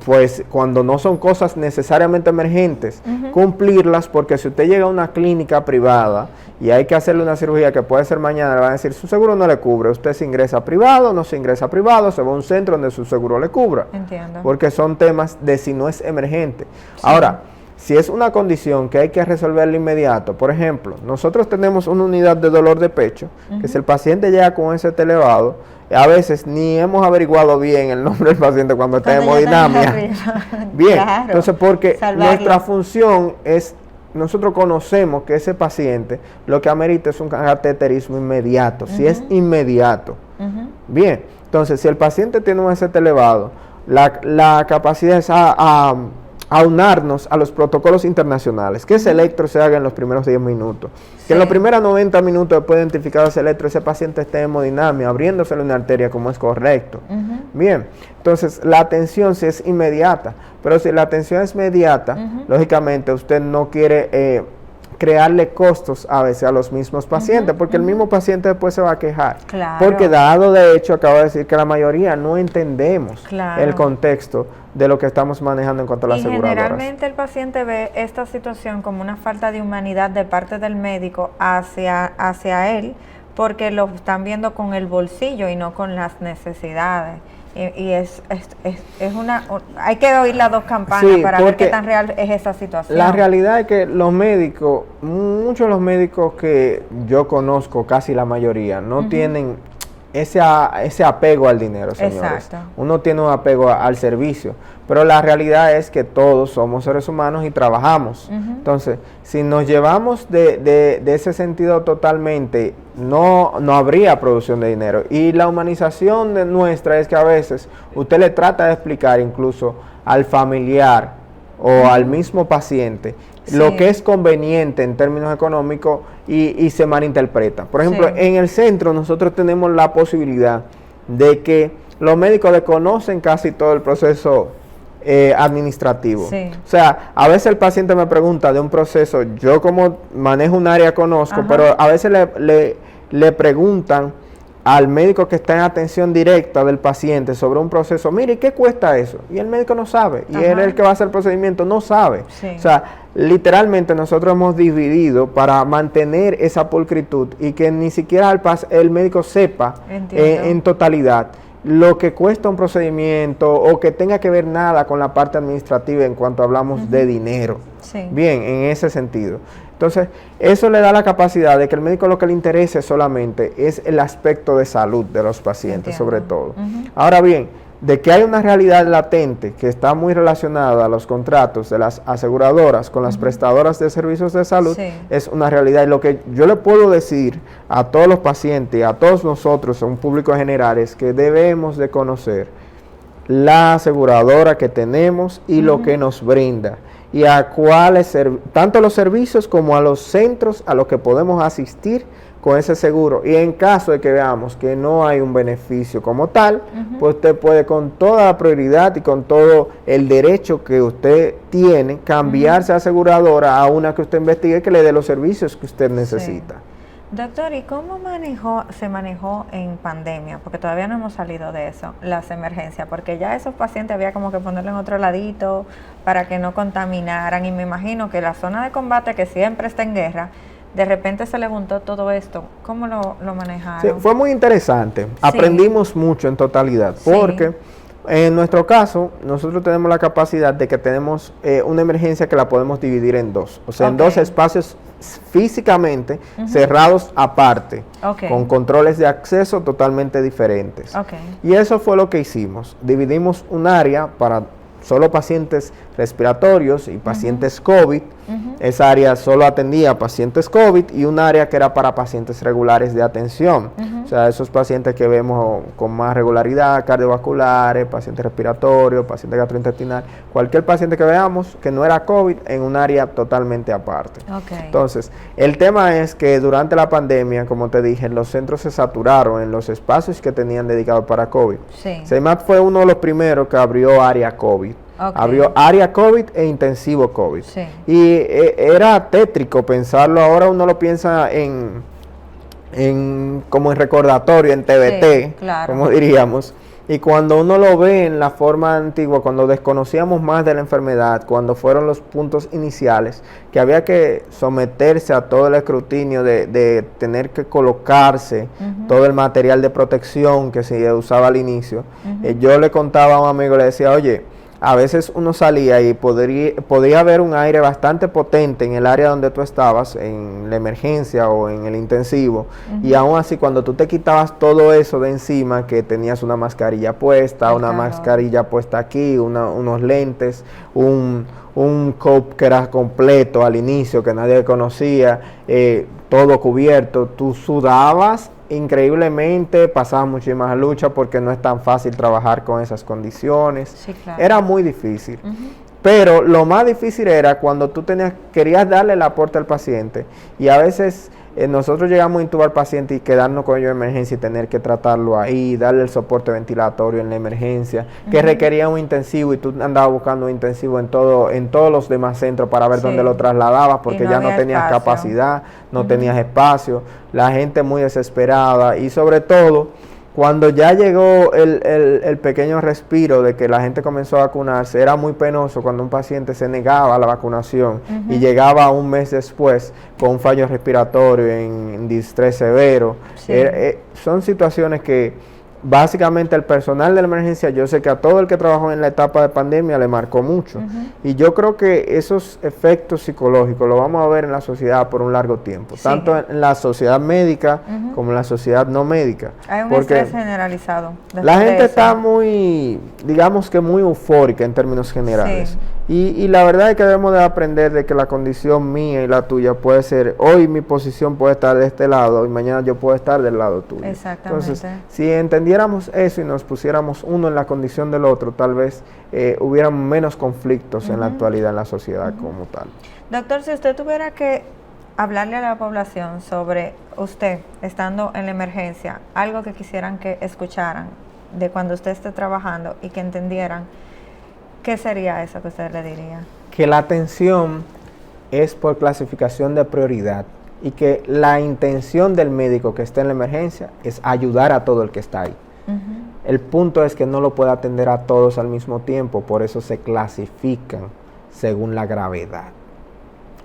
[SPEAKER 9] pues cuando no son cosas necesariamente emergentes, cumplirlas, porque si usted llega a una clínica privada y hay que hacerle una cirugía que puede ser mañana, le van a decir, su seguro no le cubre, usted se ingresa privado, no se ingresa privado, se va a un centro donde su seguro le cubra.
[SPEAKER 1] Entiendo.
[SPEAKER 9] Porque son temas de si no es emergente. Ahora, si es una condición que hay que resolver de inmediato, por ejemplo, nosotros tenemos una unidad de dolor de pecho, que si el paciente llega con ese elevado, a veces ni hemos averiguado bien el nombre del paciente cuando está en hemodinamia. Bien, entonces porque nuestra función es nosotros conocemos que ese paciente lo que amerita es un cateterismo inmediato, si es inmediato. Bien, entonces si el paciente tiene un ECT elevado, la capacidad es aunarnos a los protocolos internacionales, que ese electro se haga en los primeros 10 minutos, que en los primeros 90 minutos después de identificar ese electro, ese paciente esté en hemodinamia, abriéndose una arteria como es correcto. Bien, entonces la atención sí es inmediata, pero si la atención es inmediata, lógicamente usted no quiere crearle costos a veces a los mismos pacientes, porque el mismo paciente después se va a quejar.
[SPEAKER 1] Claro.
[SPEAKER 9] Porque dado de hecho, acabo de decir que la mayoría no entendemos el contexto de lo que estamos manejando en cuanto a las aseguradoras.
[SPEAKER 1] Generalmente el paciente ve esta situación como una falta de humanidad de parte del médico hacia él, porque lo están viendo con el bolsillo y no con las necesidades. Y es una, hay que oír las dos campanas para ver qué tan real es esa situación.
[SPEAKER 9] La realidad es que los médicos, muchos de los médicos que yo conozco, casi la mayoría, no tienen ese apego al dinero, señores.
[SPEAKER 1] Exacto.
[SPEAKER 9] Uno tiene un apego al servicio, pero la realidad es que todos somos seres humanos y trabajamos. Entonces, si nos llevamos de ese sentido totalmente, no habría producción de dinero. Y la humanización de nuestra es que a veces usted le trata de explicar incluso al familiar o al mismo paciente lo que es conveniente en términos económicos y se malinterpreta. Por ejemplo, en el centro nosotros tenemos la posibilidad de que los médicos desconocen casi todo el proceso administrativo. O sea, a veces el paciente me pregunta de un proceso, yo como manejo un área conozco, pero a veces le preguntan al médico que está en atención directa del paciente sobre un proceso, mire, ¿qué cuesta eso? Y el médico no sabe, y él el que va a hacer el procedimiento no sabe. O sea, literalmente nosotros hemos dividido para mantener esa pulcritud y que ni siquiera el médico sepa en totalidad lo que cuesta un procedimiento o que tenga que ver nada con la parte administrativa en cuanto hablamos de dinero. Bien, en ese sentido. Entonces, eso le da la capacidad de que el médico lo que le interese solamente es el aspecto de salud de los pacientes, sobre todo. Ahora bien, de que hay una realidad latente que está muy relacionada a los contratos de las aseguradoras con las prestadoras de servicios de salud, es una realidad. Y lo que yo le puedo decir a todos los pacientes, a todos nosotros, a un público general, es que debemos de conocer la aseguradora que tenemos y lo que nos brinda, y a cuáles, tanto los servicios como a los centros a los que podemos asistir con ese seguro. Y en caso de que veamos que no hay un beneficio como tal, pues usted puede con toda la prioridad y con todo el derecho que usted tiene, cambiarse a aseguradora a una que usted investigue que le dé los servicios que usted necesita.
[SPEAKER 1] Doctor, ¿y cómo se manejó en pandemia? Porque todavía no hemos salido de eso, las emergencias, porque ya esos pacientes había como que ponerlo en otro ladito para que no contaminaran, y me imagino que la zona de combate, que siempre está en guerra, de repente se le juntó todo esto. ¿Cómo lo manejaron?
[SPEAKER 9] Sí, fue muy interesante, aprendimos mucho en totalidad, porque en nuestro caso, nosotros tenemos la capacidad de que tenemos una emergencia que la podemos dividir en dos, o sea, en dos espacios físicamente cerrados aparte, con controles de acceso totalmente diferentes. Y eso fue lo que hicimos. Dividimos un área para solo pacientes respiratorios y pacientes COVID. Esa área solo atendía pacientes COVID, y un área que era para pacientes regulares de atención. O sea, esos pacientes que vemos con más regularidad, cardiovasculares, pacientes respiratorios, pacientes gastrointestinales, cualquier paciente que veamos que no era COVID, en un área totalmente aparte. Entonces, el tema es que durante la pandemia, como te dije, los centros se saturaron en los espacios que tenían dedicados para COVID. CEMAT fue uno de los primeros que abrió área COVID. Abrió área COVID e intensivo COVID. Y era tétrico pensarlo. Ahora uno lo piensa como en recordatorio, en TBT, como diríamos. Y cuando uno lo ve en la forma antigua, cuando desconocíamos más de la enfermedad, cuando fueron los puntos iniciales, que había que someterse a todo el escrutinio de tener que colocarse todo el material de protección que se usaba al inicio, yo le contaba a un amigo, le decía, oye, a veces uno salía y podía haber un aire bastante potente en el área donde tú estabas, en la emergencia o en el intensivo, y aún así cuando tú te quitabas todo eso de encima, que tenías una mascarilla puesta, una mascarilla puesta aquí, unos lentes, un coat que era completo al inicio, que nadie conocía, todo cubierto, tú sudabas increíblemente, pasabas muchísimas luchas porque no es tan fácil trabajar con esas condiciones.
[SPEAKER 1] Sí, claro.
[SPEAKER 9] Era muy difícil. Pero lo más difícil era cuando tú querías darle el aporte al paciente, y a veces nosotros llegamos a intubar al paciente y quedarnos con ellos en emergencia y tener que tratarlo ahí, darle el soporte ventilatorio en la emergencia, que requería un intensivo, y tú andabas buscando un intensivo en todos los demás centros para ver dónde lo trasladabas, porque ya no tenías capacidad, no tenías espacio, la gente muy desesperada, y sobre todo cuando ya llegó el pequeño respiro de que la gente comenzó a vacunarse, era muy penoso cuando un paciente se negaba a la vacunación y llegaba un mes después con un fallo respiratorio en distrés severo. Son situaciones que básicamente el personal de la emergencia, yo sé que a todo el que trabajó en la etapa de pandemia le marcó mucho. Y yo creo que esos efectos psicológicos lo vamos a ver en la sociedad por un largo tiempo, tanto en la sociedad médica como en la sociedad no médica.
[SPEAKER 1] Hay un estrés generalizado.
[SPEAKER 9] La gente está muy, digamos que muy eufórica en términos generales. Y la verdad es que debemos de aprender de que la condición mía y la tuya puede ser, hoy mi posición puede estar de este lado y mañana yo puedo estar del lado tuyo.
[SPEAKER 1] Exactamente.
[SPEAKER 9] Entonces, si entendiéramos eso y nos pusiéramos uno en la condición del otro, tal vez hubieran menos conflictos en la actualidad en la sociedad como tal.
[SPEAKER 1] Doctor, si usted tuviera que hablarle a la población sobre usted estando en la emergencia, algo que quisieran que escucharan de cuando usted esté trabajando y que entendieran, ¿qué sería eso que usted le diría? Que la atención es por clasificación de prioridad y que la intención del médico que está en la emergencia es ayudar a todo el que está ahí. El punto es que no lo puede atender a todos al mismo tiempo, por eso se clasifican según la gravedad.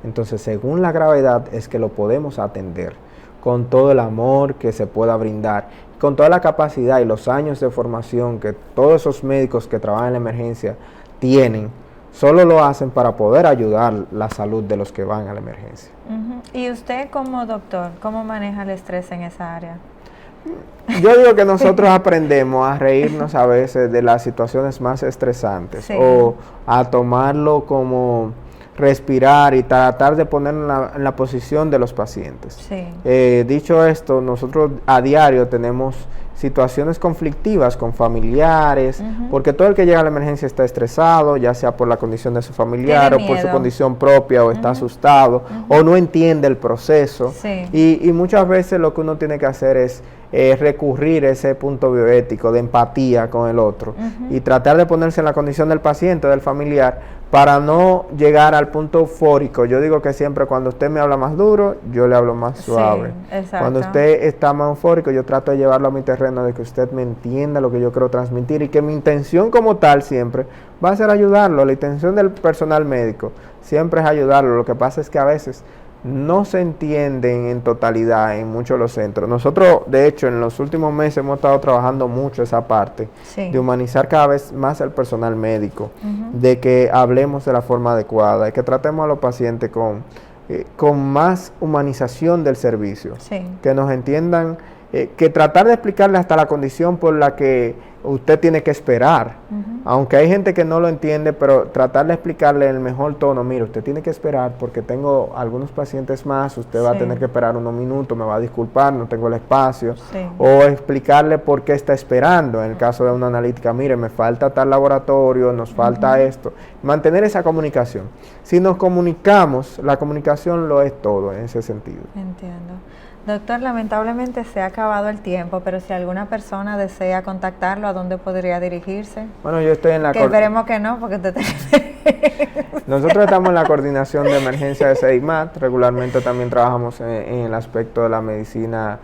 [SPEAKER 1] Entonces, según la gravedad es que lo podemos atender con todo el amor que se pueda brindar, con toda la capacidad y los años de formación que todos esos médicos que trabajan en la emergencia tienen. Solo lo hacen para poder ayudar la salud de los que van a la emergencia. ¿Y usted como doctor, cómo maneja el estrés en esa área? Yo digo que nosotros aprendemos a reírnos a veces de las situaciones más estresantes, o a tomarlo como respirar y tratar de ponernos en la posición de los pacientes. Dicho esto, nosotros a diario tenemos situaciones conflictivas con familiares, porque todo el que llega a la emergencia está estresado, ya sea por la condición de su familiar o por su condición propia, o está asustado, o no entiende el proceso. Y muchas veces lo que uno tiene que hacer es recurrir a ese punto bioético de empatía con el otro y tratar de ponerse en la condición del paciente, del familiar, para no llegar al punto eufórico. Yo digo que siempre cuando usted me habla más duro, yo le hablo más suave. Cuando usted está más eufórico, yo trato de llevarlo a mi terreno, de que usted me entienda lo que yo quiero transmitir, y que mi intención como tal siempre va a ser ayudarlo. La intención del personal médico siempre es ayudarlo. Lo que pasa es que a veces no se entienden en totalidad en muchos de los centros. Nosotros, de hecho, en los últimos meses hemos estado trabajando mucho esa parte de humanizar cada vez más al personal médico, de que hablemos de la forma adecuada, de que tratemos a los pacientes con más humanización del servicio, que nos entiendan, que tratar de explicarle hasta la condición por la que usted tiene que esperar, aunque hay gente que no lo entiende, pero tratar de explicarle en el mejor tono: mire, usted tiene que esperar porque tengo algunos pacientes más, usted va a tener que esperar unos minutos, me va a disculpar, no tengo el espacio, o explicarle por qué está esperando. En el caso de una analítica, mire, me falta tal laboratorio, nos falta esto. Mantener esa comunicación. Si nos comunicamos, la comunicación lo es todo en ese sentido. Entiendo. Doctor, lamentablemente se ha acabado el tiempo, pero si alguna persona desea contactarlo, ¿a dónde podría dirigirse? Bueno, yo estoy en la... Que esperemos que no, porque usted... Nosotros estamos en la coordinación de emergencia de CEDIMAT. Regularmente también trabajamos en el aspecto de la medicina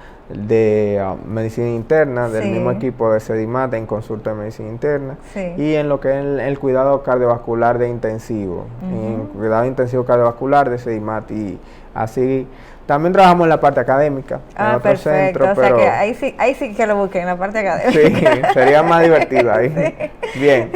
[SPEAKER 1] medicina interna, del mismo equipo de CEDIMAT, en consulta de medicina interna, y en lo que es el cuidado cardiovascular de intensivo, en cuidado intensivo cardiovascular de CEDIMAT, y así
[SPEAKER 9] También trabajamos en la parte académica, en otro
[SPEAKER 1] perfecto.
[SPEAKER 9] centro,
[SPEAKER 1] O sea
[SPEAKER 9] pero
[SPEAKER 1] que ahí sí que lo busquen, en la parte académica.
[SPEAKER 9] sí, sería más divertido ahí.
[SPEAKER 1] Sí.
[SPEAKER 9] Bien.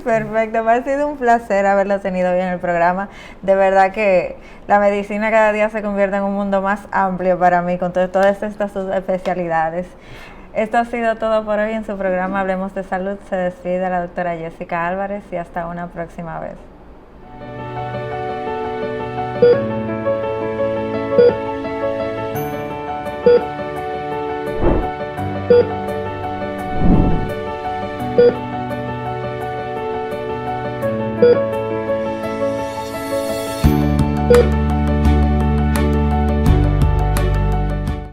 [SPEAKER 1] Perfecto, me ha sido un placer haberlo tenido hoy en el programa. De verdad que la medicina cada día se convierte en un mundo más amplio para mí, con todas estas especialidades. Esto ha sido todo por hoy en su programa Hablemos de Salud. Se despide la doctora Jessica Álvarez y hasta una próxima vez.
[SPEAKER 10] Thank you.